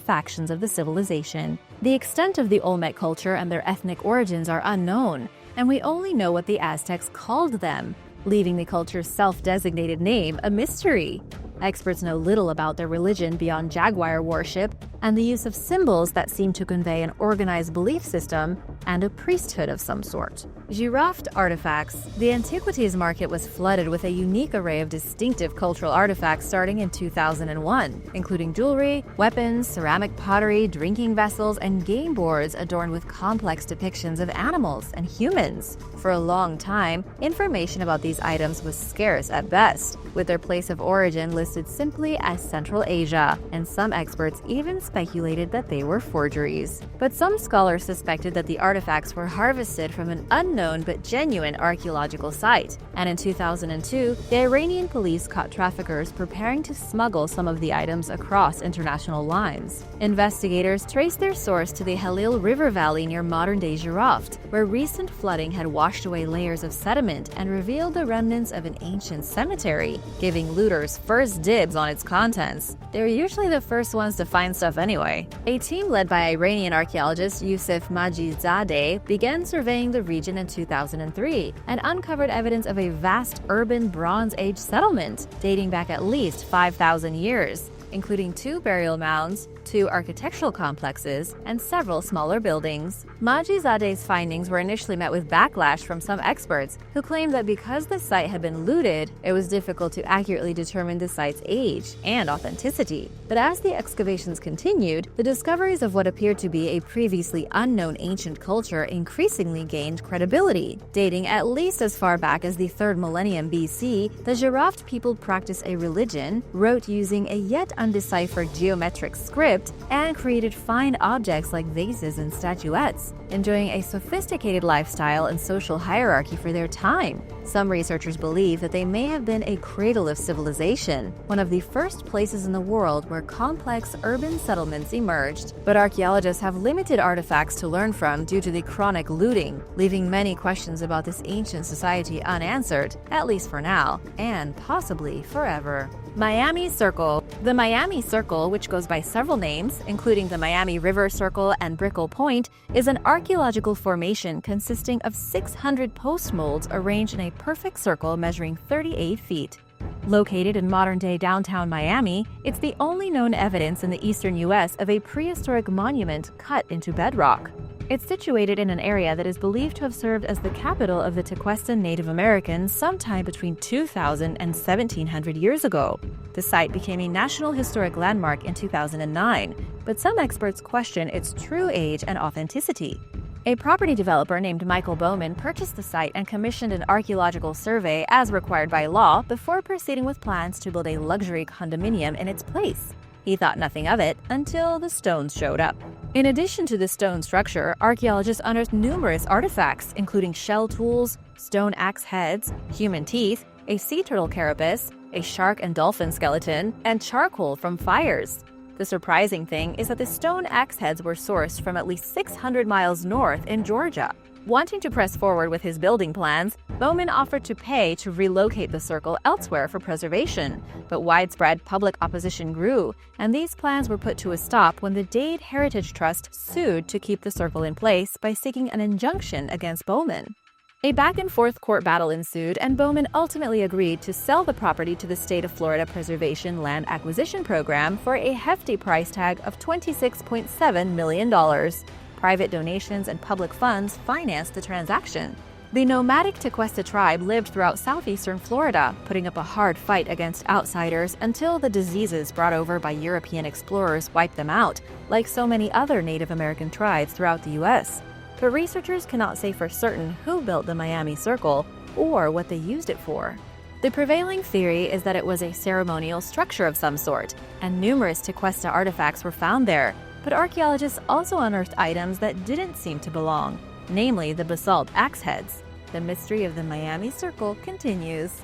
factions of the civilization. The extent of the Olmec culture and their ethnic origins are unknown, and we only know what the Aztecs called them, leaving the culture's self-designated name a mystery. Experts know little about their religion beyond jaguar worship and the use of symbols that seem to convey an organized belief system and a priesthood of some sort. Giraffe artifacts. The antiquities market was flooded with a unique array of distinctive cultural artifacts starting in 2001, including jewelry, weapons, ceramic pottery, drinking vessels, and game boards adorned with complex depictions of animals and humans. For a long time, information about these items was scarce at best, with their place of origin listed simply as Central Asia, and some experts even speculated that they were forgeries. But some scholars suspected that the artifacts were harvested from an unknown but genuine archaeological site. And in 2002, the Iranian police caught traffickers preparing to smuggle some of the items across international lines. Investigators traced their source to the Halil River Valley near modern-day Giraft, where recent flooding had washed away layers of sediment and revealed the remnants of an ancient cemetery, giving looters first dibs on its contents. They're usually the first ones to find stuff anyway. A team led by Iranian archaeologist Yusuf Majizadeh began surveying the region in 2003 and uncovered evidence of a vast urban Bronze Age settlement dating back at least 5,000 years, including 2 burial mounds, 2 architectural complexes, and several smaller buildings. Majizadeh's findings were initially met with backlash from some experts who claimed that because the site had been looted, it was difficult to accurately determine the site's age and authenticity. But as the excavations continued, the discoveries of what appeared to be a previously unknown ancient culture increasingly gained credibility. Dating at least as far back as the 3rd millennium BC, the Giraft people practiced a religion, wrote using a yet undeciphered geometric script, and created fine objects like vases and statuettes, enjoying a sophisticated lifestyle and social hierarchy for their time. Some researchers believe that they may have been a cradle of civilization, one of the first places in the world where complex urban settlements emerged. But archaeologists have limited artifacts to learn from due to the chronic looting, leaving many questions about this ancient society unanswered, at least for now, and possibly forever. Miami Circle. The Miami Circle, which goes by several names, including the Miami River Circle and Brickell Point, is an archaeological formation consisting of 600 post molds arranged in a perfect circle measuring 38 feet. Located in modern-day downtown Miami, it's the only known evidence in the eastern U.S. of a prehistoric monument cut into bedrock. It's situated in an area that is believed to have served as the capital of the Tequestan Native Americans sometime between 2,000 and 1,700 years ago. The site became a National Historic Landmark in 2009, but some experts question its true age and authenticity. A property developer named Michael Bowman purchased the site and commissioned an archaeological survey as required by law before proceeding with plans to build a luxury condominium in its place. He thought nothing of it until the stones showed up. In addition to the stone structure, archaeologists unearthed numerous artifacts, including shell tools, stone axe heads, human teeth, a sea turtle carapace, a shark and dolphin skeleton, and charcoal from fires. The surprising thing is that the stone axe heads were sourced from at least 600 miles north in Georgia. Wanting to press forward with his building plans, Bowman offered to pay to relocate the circle elsewhere for preservation, but widespread public opposition grew, and these plans were put to a stop when the Dade Heritage Trust sued to keep the circle in place by seeking an injunction against Bowman. A back-and-forth court battle ensued, and Bowman ultimately agreed to sell the property to the state of Florida Preservation Land Acquisition Program for a hefty price tag of $26.7 million. Private donations and public funds financed the transaction. The nomadic Tequesta tribe lived throughout southeastern Florida, putting up a hard fight against outsiders until the diseases brought over by European explorers wiped them out, like so many other Native American tribes throughout the U.S. But researchers cannot say for certain who built the Miami Circle or what they used it for. The prevailing theory is that it was a ceremonial structure of some sort, and numerous Tequesta artifacts were found there, but archaeologists also unearthed items that didn't seem to belong, namely the basalt axe heads. The mystery of the Miami Circle continues.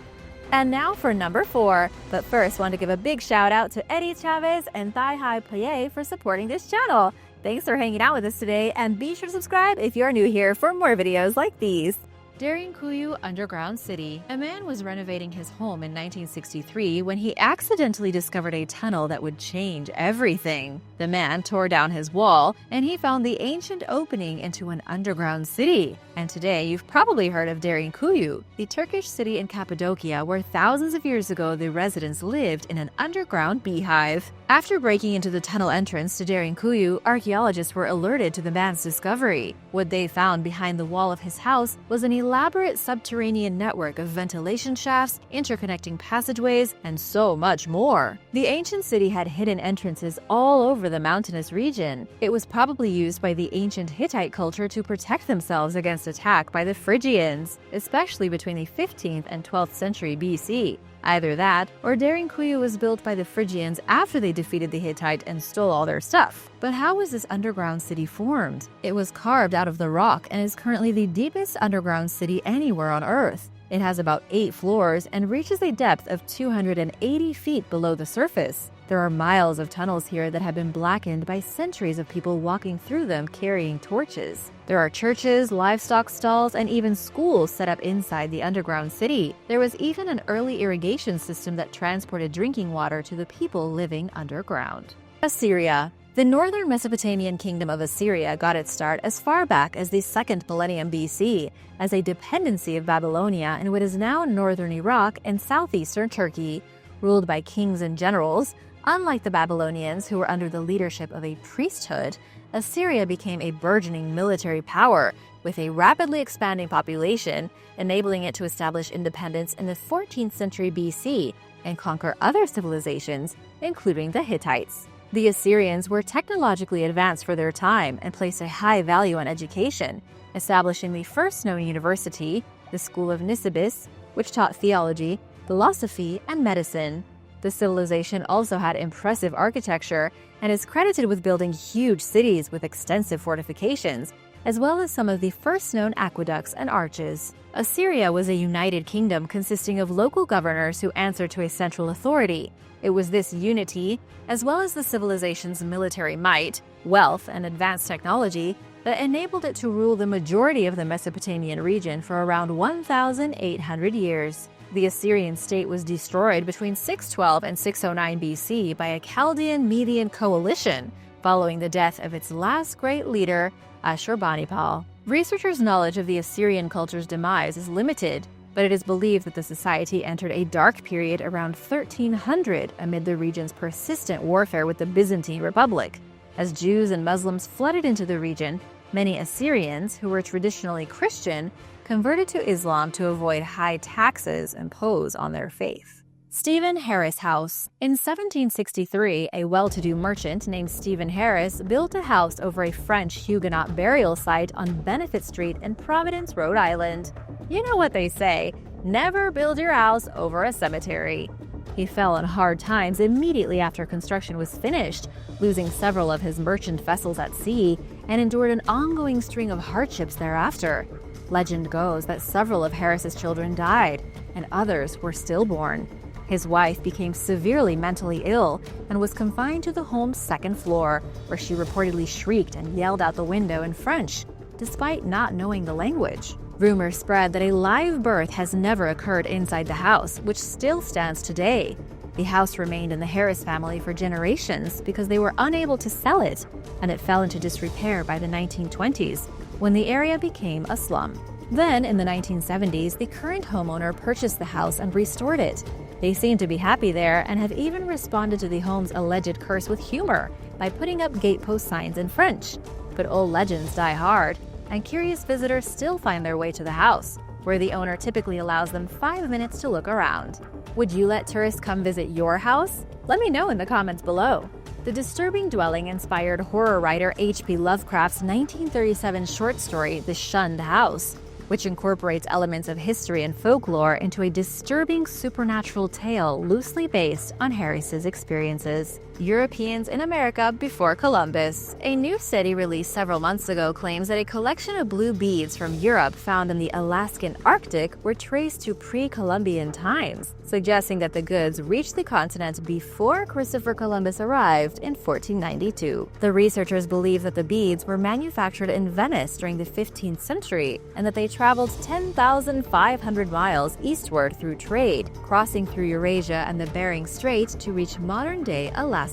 And now for number 4, but first want to give a big shout out to Eddie Chavez and Thai Hai Paye for supporting this channel. Thanks for hanging out with us today, and be sure to subscribe if you're new here for more videos like these. During Kuyu Underground City, a man was renovating his home in 1963 when he accidentally discovered a tunnel that would change everything. The man tore down his wall, and he found the ancient opening into an underground city. And today, you've probably heard of Derinkuyu, the Turkish city in Cappadocia where thousands of years ago the residents lived in an underground beehive. After breaking into the tunnel entrance to Derinkuyu, archaeologists were alerted to the man's discovery. What they found behind the wall of his house was an elaborate subterranean network of ventilation shafts, interconnecting passageways, and so much more. The ancient city had hidden entrances all over over the mountainous region. It was probably used by the ancient Hittite culture to protect themselves against attack by the Phrygians, especially between the 15th and 12th century BC. Either that, or Derinkuyu was built by the Phrygians after they defeated the Hittite and stole all their stuff. But how was this underground city formed? It was carved out of the rock and is currently the deepest underground city anywhere on Earth. It has about 8 floors and reaches a depth of 280 feet below the surface. There are miles of tunnels here that have been blackened by centuries of people walking through them carrying torches. There are churches, livestock stalls, and even schools set up inside the underground city. There was even an early irrigation system that transported drinking water to the people living underground. Assyria. The northern Mesopotamian kingdom of Assyria got its start as far back as the 2nd millennium BC as a dependency of Babylonia in what is now northern Iraq and southeastern Turkey. Ruled by kings and generals, unlike the Babylonians who were under the leadership of a priesthood, Assyria became a burgeoning military power with a rapidly expanding population, enabling it to establish independence in the 14th century BC and conquer other civilizations, including the Hittites. The Assyrians were technologically advanced for their time and placed a high value on education, establishing the first known university, the School of Nisibis, which taught theology, philosophy, and medicine. The civilization also had impressive architecture and is credited with building huge cities with extensive fortifications, as well as some of the first known aqueducts and arches. Assyria was a united kingdom consisting of local governors who answered to a central authority. It was this unity, as well as the civilization's military might, wealth, and advanced technology, that enabled it to rule the majority of the Mesopotamian region for around 1,800 years. The Assyrian state was destroyed between 612 and 609 BC by a Chaldean-Median coalition following the death of its last great leader, Ashurbanipal. Researchers' knowledge of the Assyrian culture's demise is limited, but it is believed that the society entered a dark period around 1300 amid the region's persistent warfare with the Byzantine Republic. As Jews and Muslims flooded into the region, many Assyrians, who were traditionally Christian, converted to Islam to avoid high taxes imposed on their faith. Stephen Harris House. In 1763, a well-to-do merchant named Stephen Harris built a house over a French Huguenot burial site on Benefit Street in Providence, Rhode Island. You know what they say, never build your house over a cemetery. He fell on hard times immediately after construction was finished, losing several of his merchant vessels at sea, and endured an ongoing string of hardships thereafter. Legend goes that several of Harris's children died, and others were stillborn. His wife became severely mentally ill and was confined to the home's 2nd floor, where she reportedly shrieked and yelled out the window in French, despite not knowing the language. Rumors spread that a live birth has never occurred inside the house, which still stands today. The house remained in the Harris family for generations because they were unable to sell it, and it fell into disrepair by the 1920s, when the area became a slum. Then, in the 1970s, the current homeowner purchased the house and restored it. They seem to be happy there and have even responded to the home's alleged curse with humor by putting up gatepost signs in French. But old legends die hard, and curious visitors still find their way to the house, where the owner typically allows them 5 minutes to look around. Would you let tourists come visit your house? Let me know in the comments below. The disturbing dwelling inspired horror writer H.P. Lovecraft's 1937 short story, The Shunned House, which incorporates elements of history and folklore into a disturbing supernatural tale loosely based on Harris's experiences. Europeans in America before Columbus. A new study released several months ago claims that a collection of blue beads from Europe found in the Alaskan Arctic were traced to pre-Columbian times, suggesting that the goods reached the continent before Christopher Columbus arrived in 1492. The researchers believe that the beads were manufactured in Venice during the 15th century and that they traveled 10,500 miles eastward through trade, crossing through Eurasia and the Bering Strait to reach modern-day Alaska.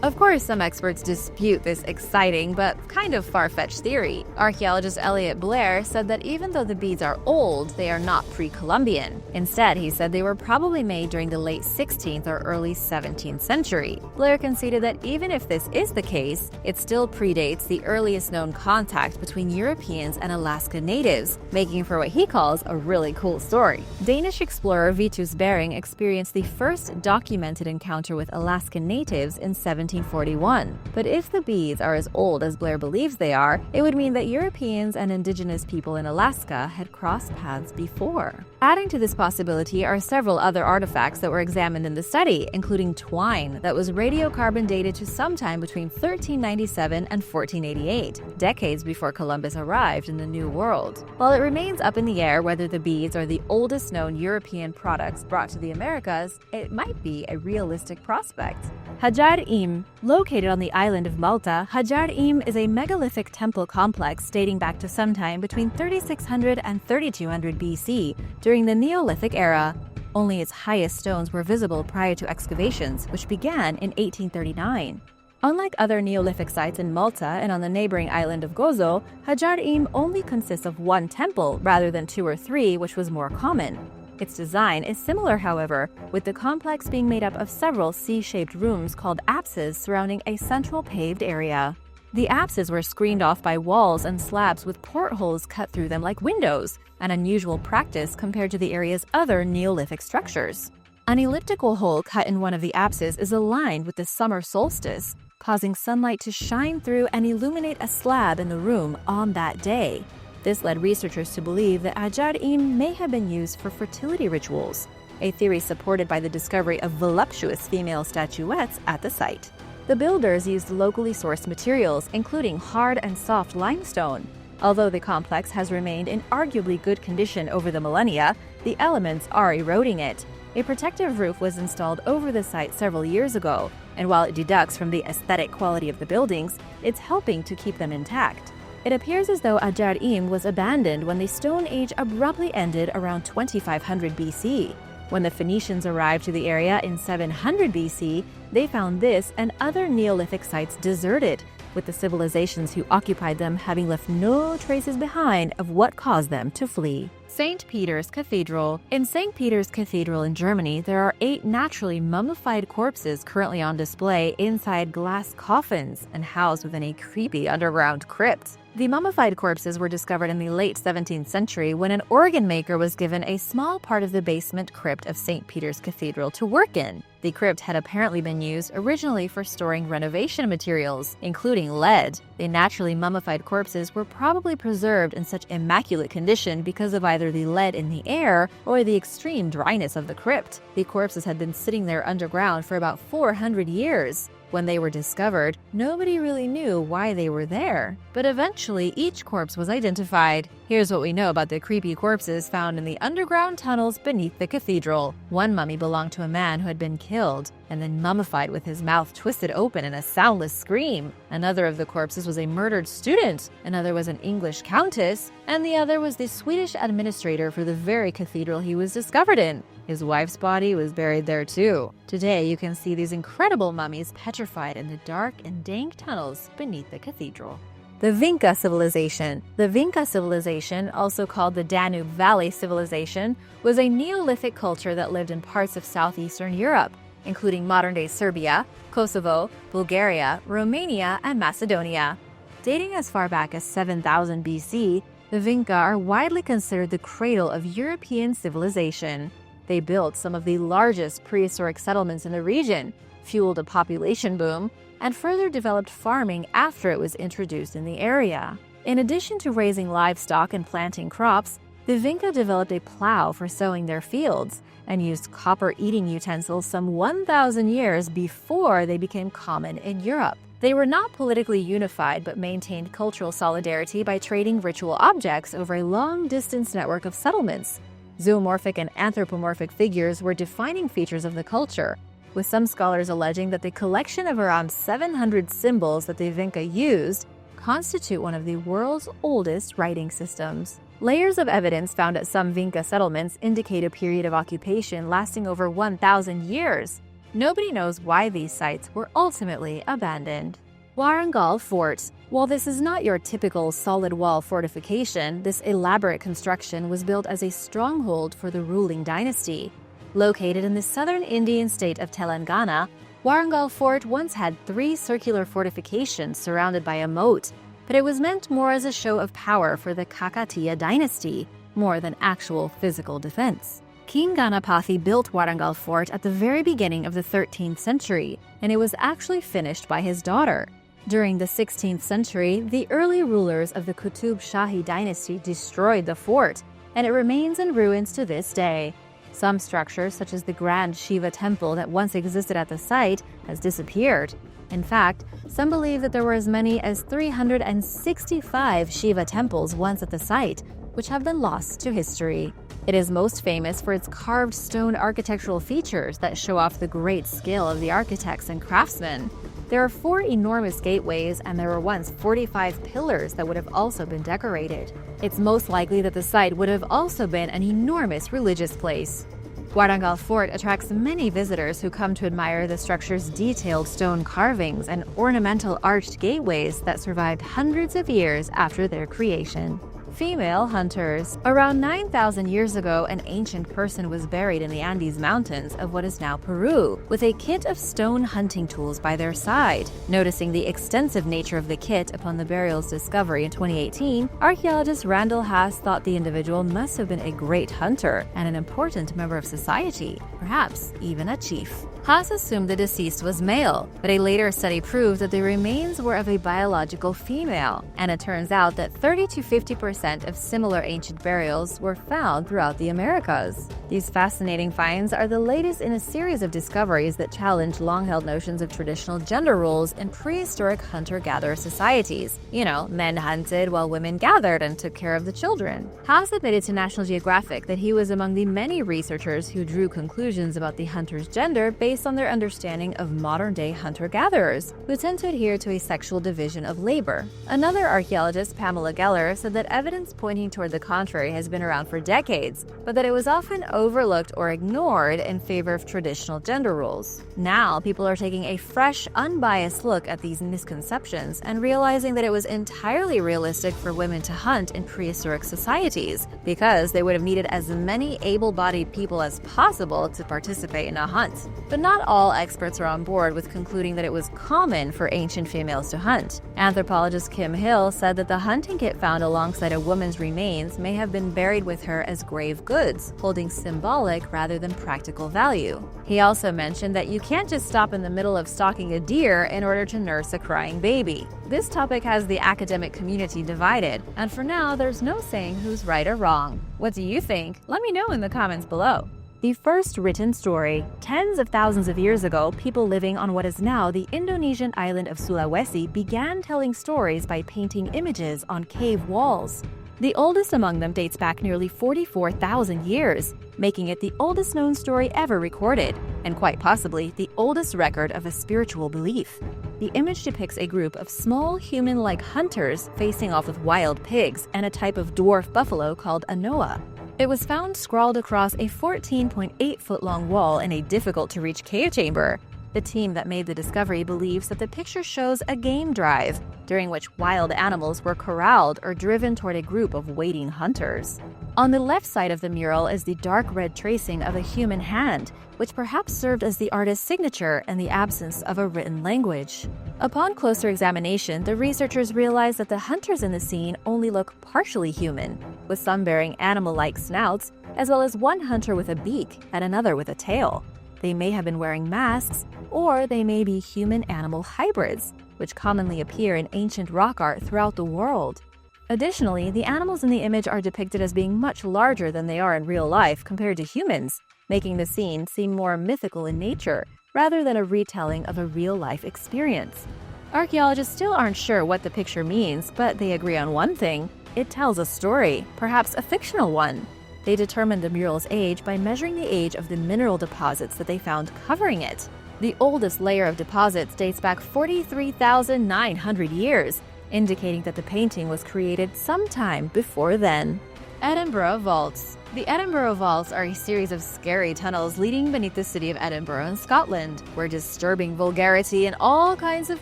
Of course, some experts dispute this exciting but kind of far-fetched theory. Archaeologist Elliot Blair said that even though the beads are old, they are not pre-Columbian. Instead, he said they were probably made during the late 16th or early 17th century. Blair conceded that even if this is the case, it still predates the earliest known contact between Europeans and Alaska natives, making for what he calls a really cool story. Danish explorer Vitus Bering experienced the first documented encounter with Alaskan natives beads in 1741. But if the beads are as old as Blair believes they are, it would mean that Europeans and indigenous people in Alaska had crossed paths before. Adding to this possibility are several other artifacts that were examined in the study, including twine that was radiocarbon dated to sometime between 1397 and 1488, decades before Columbus arrived in the New World. While it remains up in the air whether the beads are the oldest known European products brought to the Americas, it might be a realistic prospect. Hajar IM. Located on the island of Malta, Hajar IM is a megalithic temple complex dating back to sometime between 3600 and 3200 BC during the Neolithic era. Only its highest stones were visible prior to excavations, which began in 1839. Unlike other Neolithic sites in Malta and on the neighboring island of Gozo, Hajar IM only consists of one temple rather than two or three, which was more common. Its design is similar, however, with the complex being made up of several C-shaped rooms called apses surrounding a central paved area. The apses were screened off by walls and slabs with portholes cut through them like windows, an unusual practice compared to the area's other Neolithic structures. An elliptical hole cut in one of the apses is aligned with the summer solstice, causing sunlight to shine through and illuminate a slab in the room on that day. This led researchers to believe that Hajar IM may have been used for fertility rituals, a theory supported by the discovery of voluptuous female statuettes at the site. The builders used locally sourced materials, including hard and soft limestone. Although the complex has remained in arguably good condition over the millennia, the elements are eroding it. A protective roof was installed over the site several years ago, and while it deducts from the aesthetic quality of the buildings, it's helping to keep them intact. It appears as though Hajar IM was abandoned when the Stone Age abruptly ended around 2500 BC. When the Phoenicians arrived to the area in 700 BC, they found this and other Neolithic sites deserted, with the civilizations who occupied them having left no traces behind of what caused them to flee. St. Peters Cathedral. In St. Peters Cathedral in Germany, there are 8 naturally mummified corpses currently on display inside glass coffins and housed within a creepy underground crypt. The mummified corpses were discovered in the late 17th century when an organ maker was given a small part of the basement crypt of St. Peter's Cathedral to work in. The crypt had apparently been used originally for storing renovation materials, including lead. The naturally mummified corpses were probably preserved in such immaculate condition because of either the lead in the air or the extreme dryness of the crypt. The corpses had been sitting there underground for about 400 years. When they were discovered, nobody really knew why they were there, but eventually each corpse was identified. Here's what we know about the creepy corpses found in the underground tunnels beneath the cathedral. One mummy belonged to a man who had been killed and then mummified with his mouth twisted open in a soundless scream. Another of the corpses was a murdered student, another was an English countess, and the other was the Swedish administrator for the very cathedral he was discovered in. His wife's body was buried there too. Today, you can see these incredible mummies petrified in the dark and dank tunnels beneath the cathedral. The Vinka Civilization. The Vinka Civilization, also called the Danube Valley Civilization, was a Neolithic culture that lived in parts of southeastern Europe, including modern-day Serbia, Kosovo, Bulgaria, Romania, and Macedonia. Dating as far back as 7000 BC, the Vinka are widely considered the cradle of European civilization. They built some of the largest prehistoric settlements in the region, fueled a population boom, and further developed farming after it was introduced in the area. In addition to raising livestock and planting crops, the Vinka developed a plow for sowing their fields and used copper eating utensils some 1,000 years before they became common in Europe. They were not politically unified but maintained cultural solidarity by trading ritual objects over a long-distance network of settlements. Zoomorphic and anthropomorphic figures were defining features of the culture, with some scholars alleging that the collection of around 700 symbols that the Vinka used constitute one of the world's oldest writing systems. Layers of evidence found at some Vinka settlements indicate a period of occupation lasting over 1,000 years. Nobody knows why these sites were ultimately abandoned. Warangal Fort. While this is not your typical solid wall fortification, this elaborate construction was built as a stronghold for the ruling dynasty. Located in the southern Indian state of Telangana, Warangal Fort once had 3 circular fortifications surrounded by a moat, but it was meant more as a show of power for the Kakatiya dynasty, more than actual physical defense. King Ganapathy built Warangal Fort at the very beginning of the 13th century, and it was actually finished by his daughter. During the 16th century, the early rulers of the Qutub Shahi dynasty destroyed the fort, and it remains in ruins to this day. Some structures, such as the Grand Shiva temple that once existed at the site, has disappeared. In fact, some believe that there were as many as 365 Shiva temples once at the site, which have been lost to history. It is most famous for its carved stone architectural features that show off the great skill of the architects and craftsmen. There are 4 enormous gateways, and there were once 45 pillars that would have also been decorated. It's most likely that the site would have also been an enormous religious place. Warangal Fort attracts many visitors who come to admire the structure's detailed stone carvings and ornamental arched gateways that survived hundreds of years after their creation. Female hunters. Around 9,000 years ago, an ancient person was buried in the Andes Mountains of what is now Peru, with a kit of stone hunting tools by their side. Noticing the extensive nature of the kit upon the burial's discovery in 2018, archaeologist Randall Haas thought the individual must have been a great hunter and an important member of society, perhaps even a chief. Haas assumed the deceased was male, but a later study proved that the remains were of a biological female, and it turns out that 30 to 50% of similar ancient burials were found throughout the Americas. These fascinating finds are the latest in a series of discoveries that challenge long-held notions of traditional gender roles in prehistoric hunter-gatherer societies. Men hunted while women gathered and took care of the children. Haas admitted to National Geographic that he was among the many researchers who drew conclusions about the hunter's gender based on their understanding of modern-day hunter-gatherers, who tend to adhere to a sexual division of labor. Another archaeologist, Pamela Geller, said that evidence pointing toward the contrary has been around for decades, but that it was often overlooked or ignored in favor of traditional gender roles. Now, people are taking a fresh, unbiased look at these misconceptions and realizing that it was entirely realistic for women to hunt in prehistoric societies, because they would have needed as many able-bodied people as possible to participate in a hunt. But not all experts are on board with concluding that it was common for ancient females to hunt. Anthropologist Kim Hill said that the hunting kit found alongside a woman's remains may have been buried with her as grave goods, holding symbolic rather than practical value. He also mentioned that you can't just stop in the middle of stalking a deer in order to nurse a crying baby. This topic has the academic community divided, and for now, there's no saying who's right or wrong. What do you think? Let me know in the comments below. The first written story. Tens of thousands of years ago, people living on what is now the Indonesian island of Sulawesi began telling stories by painting images on cave walls. The oldest among them dates back nearly 44,000 years, making it the oldest known story ever recorded, and quite possibly the oldest record of a spiritual belief. The image depicts a group of small human-like hunters facing off with wild pigs and a type of dwarf buffalo called anoa. It was found scrawled across a 14.8-foot-long wall in a difficult-to-reach cave chamber. The team that made the discovery believes that the picture shows a game drive, during which wild animals were corralled or driven toward a group of waiting hunters. On the left side of the mural is the dark red tracing of a human hand, which perhaps served as the artist's signature in the absence of a written language. Upon closer examination, the researchers realized that the hunters in the scene only look partially human, with some bearing animal-like snouts, as well as one hunter with a beak and another with a tail. They may have been wearing masks, or they may be human-animal hybrids, which commonly appear in ancient rock art throughout the world. Additionally, the animals in the image are depicted as being much larger than they are in real life compared to humans, making the scene seem more mythical in nature, rather than a retelling of a real-life experience. Archaeologists still aren't sure what the picture means, but they agree on one thing: it tells a story, perhaps a fictional one. They determined the mural's age by measuring the age of the mineral deposits that they found covering it. The oldest layer of deposits dates back 43,900 years, indicating that the painting was created sometime before then. Edinburgh Vaults. The Edinburgh Vaults are a series of scary tunnels leading beneath the city of Edinburgh in Scotland, where disturbing vulgarity and all kinds of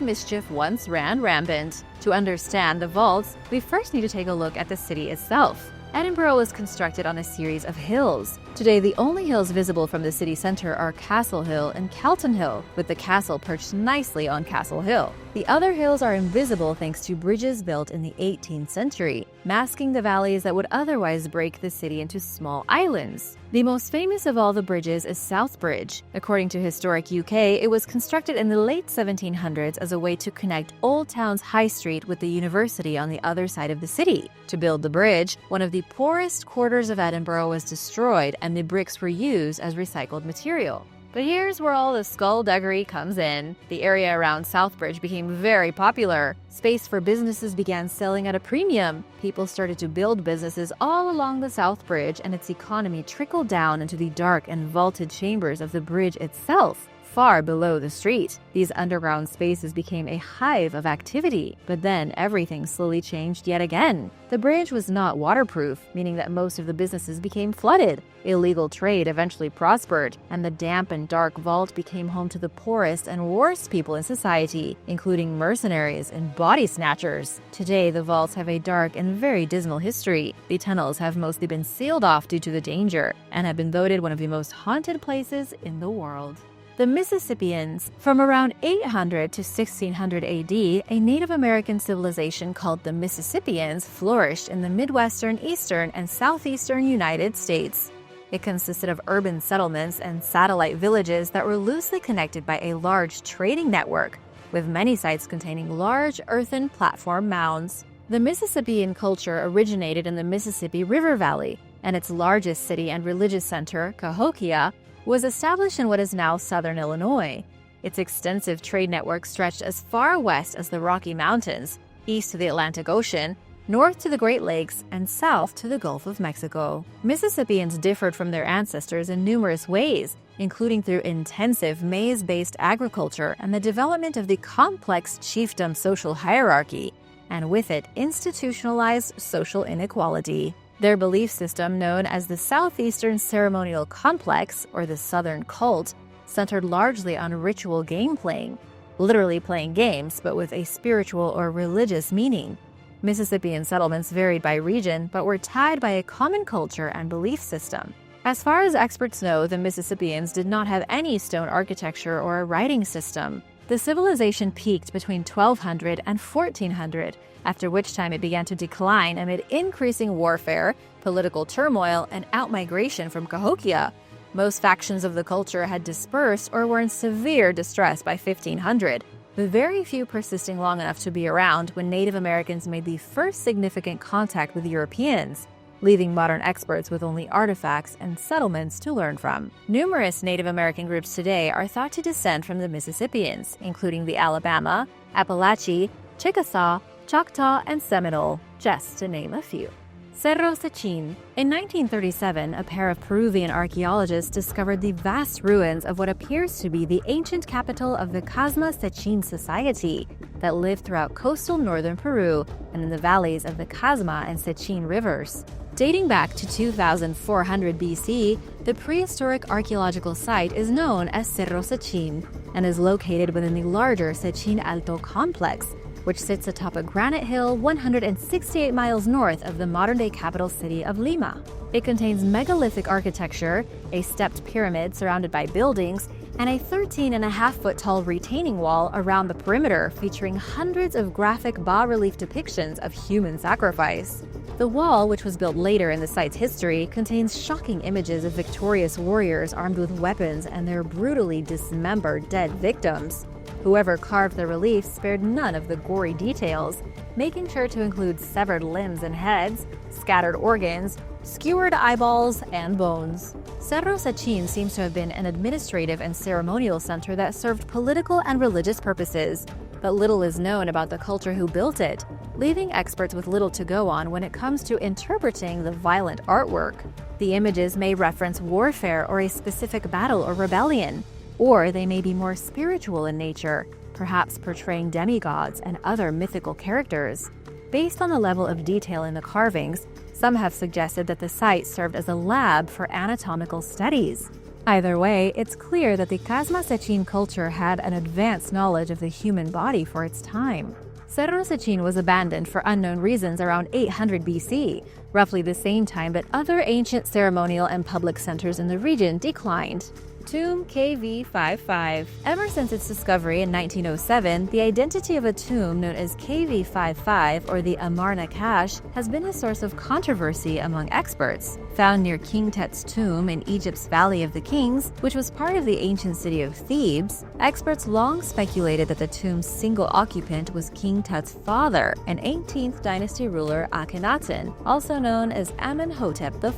mischief once ran rampant. To understand the vaults, we first need to take a look at the city itself. Edinburgh was constructed on a series of hills. Today, the only hills visible from the city center are Castle Hill and Calton Hill, with the castle perched nicely on Castle Hill. The other hills are invisible thanks to bridges built in the 18th century, masking the valleys that would otherwise break the city into small islands. The most famous of all the bridges is South Bridge. According to Historic UK, it was constructed in the late 1700s as a way to connect Old Town's High Street with the university on the other side of the city. To build the bridge, one of the poorest quarters of Edinburgh was destroyed and the bricks were used as recycled material. But here's where all the skullduggery comes in. The area around Southbridge became very popular. Space for businesses began selling at a premium. People started to build businesses all along the South Bridge, and its economy trickled down into the dark and vaulted chambers of the bridge itself, far below the street. These underground spaces became a hive of activity, but then everything slowly changed yet again. The bridge was not waterproof, meaning that most of the businesses became flooded. Illegal trade eventually prospered, and the damp and dark vault became home to the poorest and worst people in society, including mercenaries and body snatchers. Today, the vaults have a dark and very dismal history. The tunnels have mostly been sealed off due to the danger, and have been voted one of the most haunted places in the world. The Mississippians. From around 800 to 1600 AD, a Native American civilization called the Mississippians flourished in the Midwestern, Eastern, and Southeastern United States. It consisted of urban settlements and satellite villages that were loosely connected by a large trading network, with many sites containing large earthen platform mounds. The Mississippian culture originated in the Mississippi River Valley, and its largest city and religious center, Cahokia, was established in what is now southern Illinois. Its extensive trade network stretched as far west as the Rocky Mountains, east to the Atlantic Ocean, north to the Great Lakes, and south to the Gulf of Mexico. Mississippians differed from their ancestors in numerous ways, including through intensive maize-based agriculture and the development of the complex chiefdom social hierarchy, and with it, institutionalized social inequality. Their belief system, known as the Southeastern Ceremonial Complex, or the Southern Cult, centered largely on ritual game playing, literally playing games, but with a spiritual or religious meaning. Mississippian settlements varied by region, but were tied by a common culture and belief system. As far as experts know, the Mississippians did not have any stone architecture or a writing system. The civilization peaked between 1200 and 1400, after which time it began to decline amid increasing warfare, political turmoil, and outmigration from Cahokia. Most factions of the culture had dispersed or were in severe distress by 1500, with very few persisting long enough to be around when Native Americans made the first significant contact with Europeans, leaving modern experts with only artifacts and settlements to learn from. Numerous Native American groups today are thought to descend from the Mississippians, including the Alabama, Appalachee, Chickasaw, Choctaw, and Seminole, just to name a few. Cerro Sachin. In 1937, a pair of Peruvian archaeologists discovered the vast ruins of what appears to be the ancient capital of the Casma Sechin society that lived throughout coastal northern Peru and in the valleys of the Casma and Sechin rivers. Dating back to 2400 BC, the prehistoric archaeological site is known as Cerro Sachin and is located within the larger Sechin Alto complex, which sits atop a granite hill 168 miles north of the modern-day capital city of Lima. It contains megalithic architecture, a stepped pyramid surrounded by buildings, and a 13.5-foot-tall retaining wall around the perimeter featuring hundreds of graphic bas-relief depictions of human sacrifice. The wall, which was built later in the site's history, contains shocking images of victorious warriors armed with weapons and their brutally dismembered dead victims. Whoever carved the reliefs spared none of the gory details, making sure to include severed limbs and heads, scattered organs, skewered eyeballs, and bones. Cerro Sachin seems to have been an administrative and ceremonial center that served political and religious purposes, but little is known about the culture who built it, leaving experts with little to go on when it comes to interpreting the violent artwork. The images may reference warfare or a specific battle or rebellion, or they may be more spiritual in nature, perhaps portraying demigods and other mythical characters. Based on the level of detail in the carvings, some have suggested that the site served as a lab for anatomical studies. Either way, it's clear that the Casma Sechin culture had an advanced knowledge of the human body for its time. Cerro Sachin was abandoned for unknown reasons around 800 BC, roughly the same time that other ancient ceremonial and public centers in the region declined. Tomb KV55. Ever since its discovery in 1907, the identity of a tomb known as KV55 or the Amarna cache has been a source of controversy among experts. Found near King Tut's tomb in Egypt's Valley of the Kings, which was part of the ancient city of Thebes, experts long speculated that the tomb's single occupant was King Tut's father, an 18th dynasty ruler Akhenaten, also known as Amenhotep IV.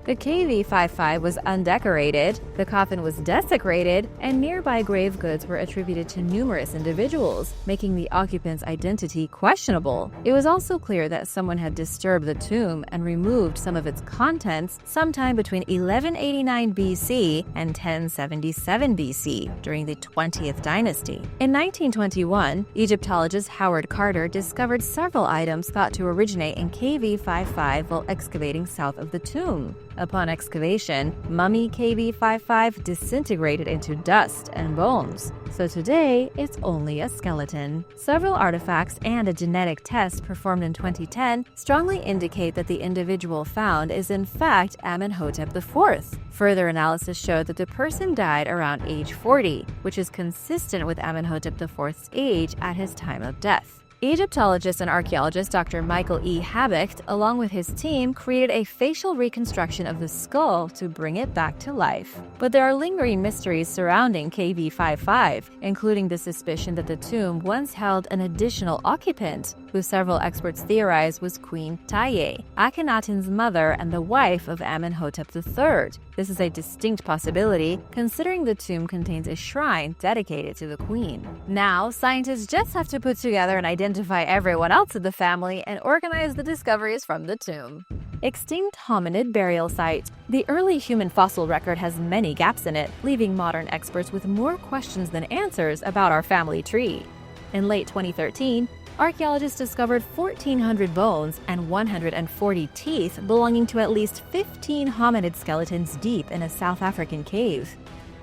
The KV55 was undecorated, the coffin was desecrated, and nearby grave goods were attributed to numerous individuals, making the occupant's identity questionable. It was also clear that someone had disturbed the tomb and removed some of its contents sometime between 1189 BC and 1077 BC during the 20th dynasty. In 1921, Egyptologist Howard Carter discovered several items thought to originate in KV55 while excavating south of the tomb. Upon excavation, mummy KV55 disintegrated into dust and bones, so today it's only a skeleton. Several artifacts and a genetic test performed in 2010 strongly indicate that the individual found is in fact Amenhotep IV. Further analysis showed that the person died around age 40, which is consistent with Amenhotep IV's age at his time of death. Egyptologist and archaeologist Dr. Michael E. Habicht, along with his team, created a facial reconstruction of the skull to bring it back to life. But there are lingering mysteries surrounding KV55, including the suspicion that the tomb once held an additional occupant, who several experts theorize was Queen Taye, Akhenaten's mother and the wife of Amenhotep III. This is a distinct possibility, considering the tomb contains a shrine dedicated to the queen. Now, scientists just have to put together and identify everyone else in the family and organize the discoveries from the tomb. Extinct hominid burial site. The early human fossil record has many gaps in it, leaving modern experts with more questions than answers about our family tree. In late 2013, archaeologists discovered 1,400 bones and 140 teeth belonging to at least 15 hominid skeletons deep in a South African cave.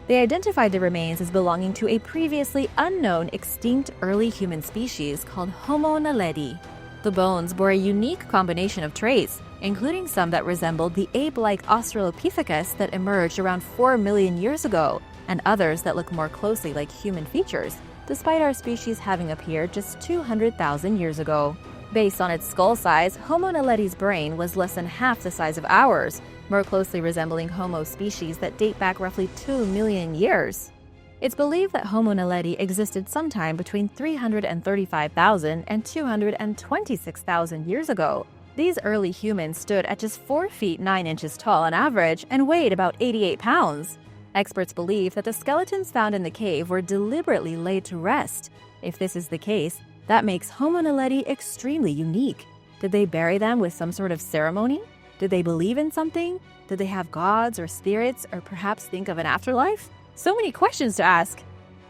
They identified the remains as belonging to a previously unknown extinct early human species called Homo naledi. The bones bore a unique combination of traits, including some that resembled the ape-like Australopithecus that emerged around 4 million years ago, and others that look more closely like human features, despite our species having appeared just 200,000 years ago. Based on its skull size, Homo naledi's brain was less than half the size of ours, more closely resembling Homo species that date back roughly 2 million years. It's believed that Homo naledi existed sometime between 335,000 and 226,000 years ago. These early humans stood at just 4 feet 9 inches tall on average and weighed about 88 pounds. Experts believe that the skeletons found in the cave were deliberately laid to rest. If this is the case, that makes Homo naledi extremely unique. Did they bury them with some sort of ceremony? Did they believe in something? Did they have gods or spirits, or perhaps think of an afterlife? So many questions to ask.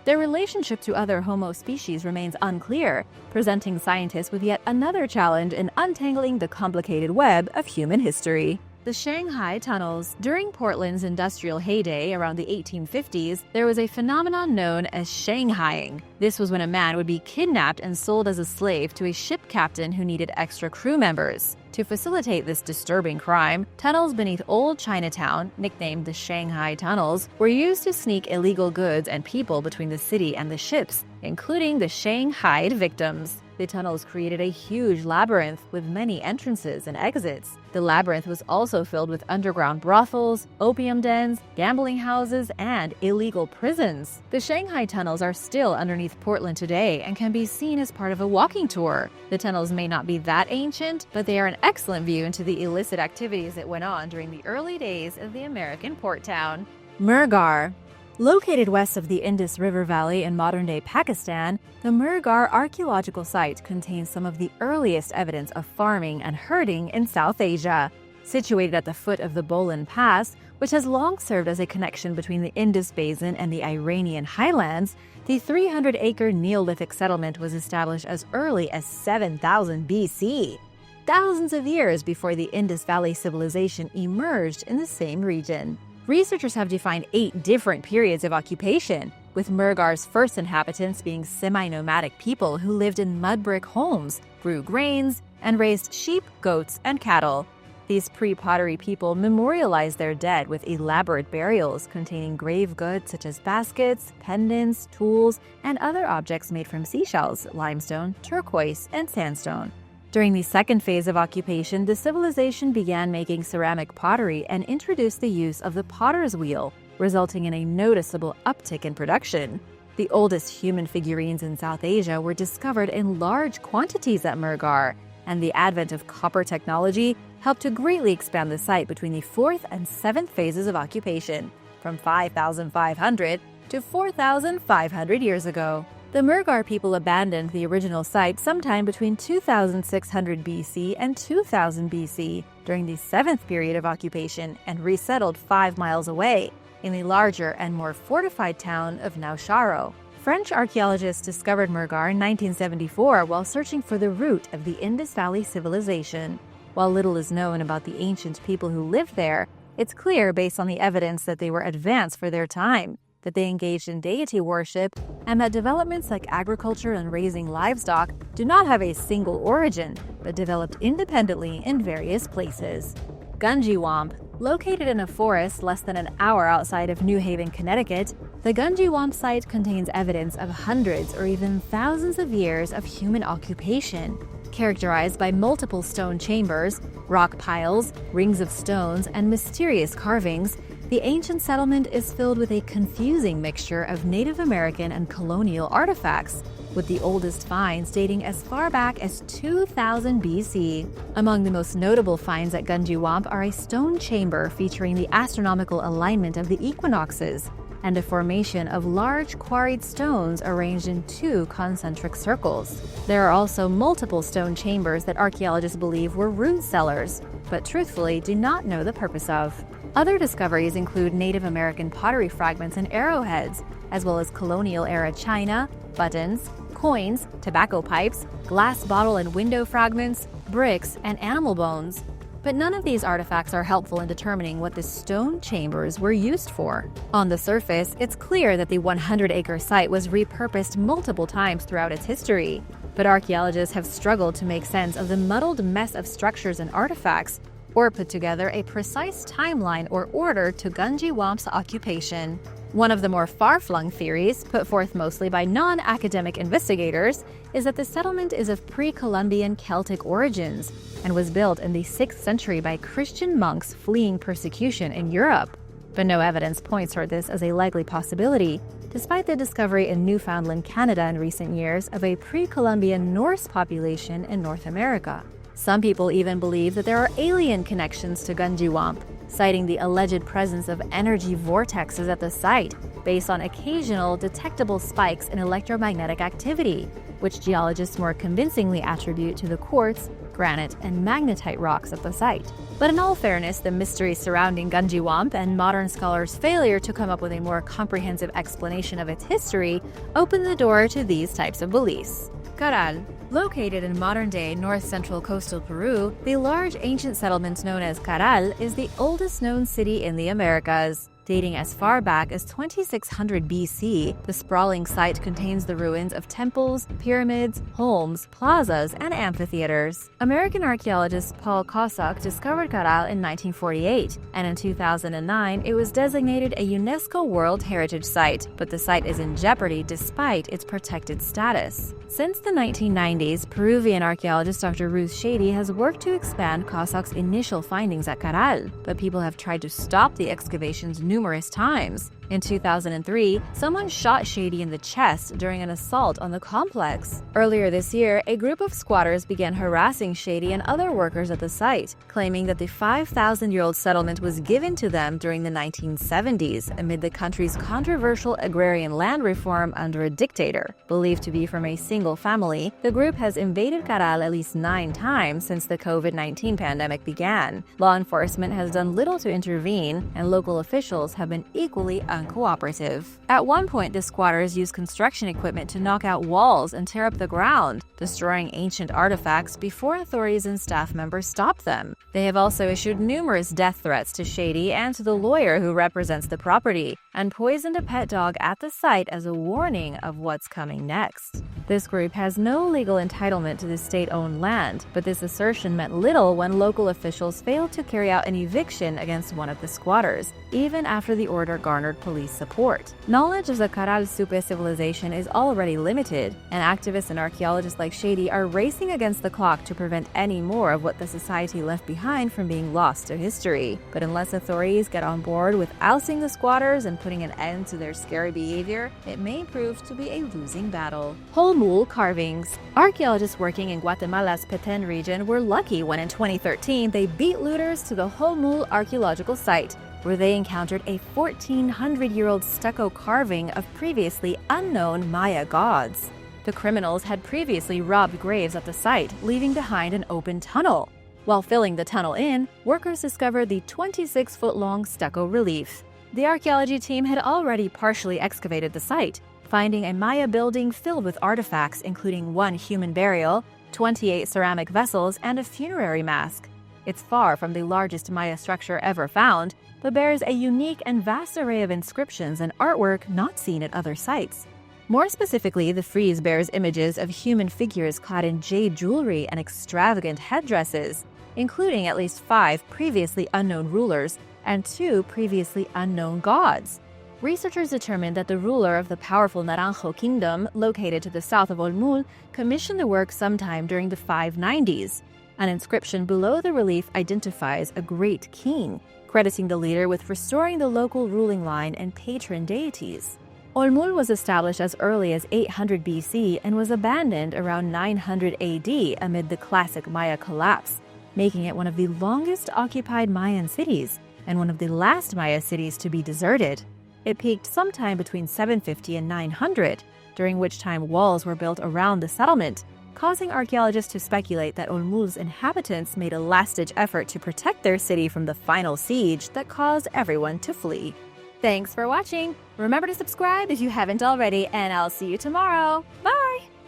Their relationship to other Homo species remains unclear, presenting scientists with yet another challenge in untangling the complicated web of human history. The Shanghai tunnels. During Portland's industrial heyday around the 1850s, there was a phenomenon known as Shanghaiing. This was when a man would be kidnapped and sold as a slave to a ship captain who needed extra crew members. To facilitate this disturbing crime, tunnels beneath Old Chinatown, nicknamed the Shanghai Tunnels, were used to sneak illegal goods and people between the city and the ships, including the Shanghaied victims. The tunnels created a huge labyrinth with many entrances and exits. The labyrinth was also filled with underground brothels, opium dens, gambling houses, and illegal prisons. The Shanghai tunnels are still underneath Portland today and can be seen as part of a walking tour. The tunnels may not be that ancient, but they are an excellent view into the illicit activities that went on during the early days of the American port town. Mehrgarh. Located west of the Indus River Valley in modern-day Pakistan, the Mehrgarh archaeological site contains some of the earliest evidence of farming and herding in South Asia. Situated at the foot of the Bolan Pass, which has long served as a connection between the Indus Basin and the Iranian highlands, the 300-acre Neolithic settlement was established as early as 7000 BC, thousands of years before the Indus Valley Civilization emerged in the same region. Researchers have defined 8 different periods of occupation, with Mehrgarh's first inhabitants being semi-nomadic people who lived in mud brick homes, grew grains, and raised sheep, goats, and cattle. These pre-pottery people memorialized their dead with elaborate burials containing grave goods such as baskets, pendants, tools, and other objects made from seashells, limestone, turquoise, and sandstone. During the second phase of occupation, the civilization began making ceramic pottery and introduced the use of the potter's wheel, resulting in a noticeable uptick in production. The oldest human figurines in South Asia were discovered in large quantities at Mehrgarh, and the advent of copper technology helped to greatly expand the site between the 4th and 7th phases of occupation, from 5,500 to 4,500 years ago. The Mehrgarh people abandoned the original site sometime between 2600 BC and 2000 BC during the 7th period of occupation and resettled 5 miles away in the larger and more fortified town of Nowsharo. French archaeologists discovered Mehrgarh in 1974 while searching for the root of the Indus Valley civilization. While little is known about the ancient people who lived there, it's clear based on the evidence that they were advanced for their time, that they engaged in deity worship, and that developments like agriculture and raising livestock do not have a single origin, but developed independently in various places. Gunjiwamp. Located in a forest less than an hour outside of New Haven, Connecticut, the Gunjiwamp site contains evidence of hundreds or even thousands of years of human occupation. Characterized by multiple stone chambers, rock piles, rings of stones, and mysterious carvings, the ancient settlement is filled with a confusing mixture of Native American and colonial artifacts, with the oldest finds dating as far back as 2000 BC. Among the most notable finds at Gunjiwamp are a stone chamber featuring the astronomical alignment of the equinoxes and a formation of large quarried stones arranged in 2 concentric circles. There are also multiple stone chambers that archaeologists believe were root cellars, but truthfully do not know the purpose of. Other discoveries include Native American pottery fragments and arrowheads, as well as colonial-era china, buttons, coins, tobacco pipes, glass bottle and window fragments, bricks, and animal bones. But none of these artifacts are helpful in determining what the stone chambers were used for. On the surface, it's clear that the 100-acre site was repurposed multiple times throughout its history. But archaeologists have struggled to make sense of the muddled mess of structures and artifacts, or put together a precise timeline or order to Gunjiwamp's occupation. One of the more far-flung theories, put forth mostly by non-academic investigators, is that the settlement is of pre-Columbian Celtic origins and was built in the 6th century by Christian monks fleeing persecution in Europe. But no evidence points toward this as a likely possibility, despite the discovery in Newfoundland, Canada in recent years of a pre-Columbian Norse population in North America. Some people even believe that there are alien connections to Gunjiwamp, citing the alleged presence of energy vortexes at the site based on occasional detectable spikes in electromagnetic activity, which geologists more convincingly attribute to the quartz, granite, and magnetite rocks at the site. But in all fairness, the mystery surrounding Gunjiwamp and modern scholars' failure to come up with a more comprehensive explanation of its history opened the door to these types of beliefs. Caral. Located in modern-day north-central coastal Peru, the large ancient settlement known as Caral is the oldest known city in the Americas. Dating as far back as 2600 BC, the sprawling site contains the ruins of temples, pyramids, homes, plazas, and amphitheaters. American archaeologist Paul Kosok discovered Caral in 1948, and in 2009 it was designated a UNESCO World Heritage Site, but the site is in jeopardy despite its protected status. Since the 1990s, Peruvian archaeologist Dr. Ruth Shady has worked to expand Kosok's initial findings at Caral, but people have tried to stop the excavations numerous times. In 2003, someone shot Shady in the chest during an assault on the complex. Earlier this year, a group of squatters began harassing Shady and other workers at the site, claiming that the 5,000-year-old settlement was given to them during the 1970s amid the country's controversial agrarian land reform under a dictator. Believed to be from a single family, the group has invaded Caral at least 9 times since the COVID-19 pandemic began. Law enforcement has done little to intervene, and local officials have been equally uncooperative. At one point, the squatters used construction equipment to knock out walls and tear up the ground, destroying ancient artifacts before authorities and staff members stopped them. They have also issued numerous death threats to Shady and to the lawyer who represents the property, and poisoned a pet dog at the site as a warning of what's coming next. This group has no legal entitlement to the state-owned land, but this assertion meant little when local officials failed to carry out an eviction against one of the squatters, even after the order garnered police support. Knowledge of the Caral civilization is already limited, and activists and archaeologists like Shady are racing against the clock to prevent any more of what the society left behind from being lost to history. But unless authorities get on board with ousting the squatters and putting an end to their scary behavior, it may prove to be a losing battle. Holmul carvings. Archaeologists working in Guatemala's Petén region were lucky when in 2013 they beat looters to the Holmul archaeological site, where they encountered a 1,400-year-old stucco carving of previously unknown Maya gods. The criminals had previously robbed graves at the site, leaving behind an open tunnel. While filling the tunnel in, workers discovered the 26-foot-long stucco relief. The archaeology team had already partially excavated the site, finding a Maya building filled with artifacts including 1 human burial, 28 ceramic vessels, and a funerary mask. It's far from the largest Maya structure ever found, but bears a unique and vast array of inscriptions and artwork not seen at other sites. More specifically, the frieze bears images of human figures clad in jade jewelry and extravagant headdresses, including at least 5 previously unknown rulers and 2 previously unknown gods. Researchers determined that the ruler of the powerful Naranjo kingdom, located to the south of Olmul, commissioned the work sometime during the 590s. An inscription below the relief identifies a great king, crediting the leader with restoring the local ruling line and patron deities. Olmul was established as early as 800 BC and was abandoned around 900 AD amid the classic Maya collapse, making it one of the longest occupied Mayan cities and one of the last Maya cities to be deserted. It peaked sometime between 750 and 900, during which time walls were built around the settlement, causing archaeologists to speculate that Olmul's inhabitants made a last-ditch effort to protect their city from the final siege that caused everyone to flee. Thanks for watching! Remember to subscribe if you haven't already, and I'll see you tomorrow. Bye!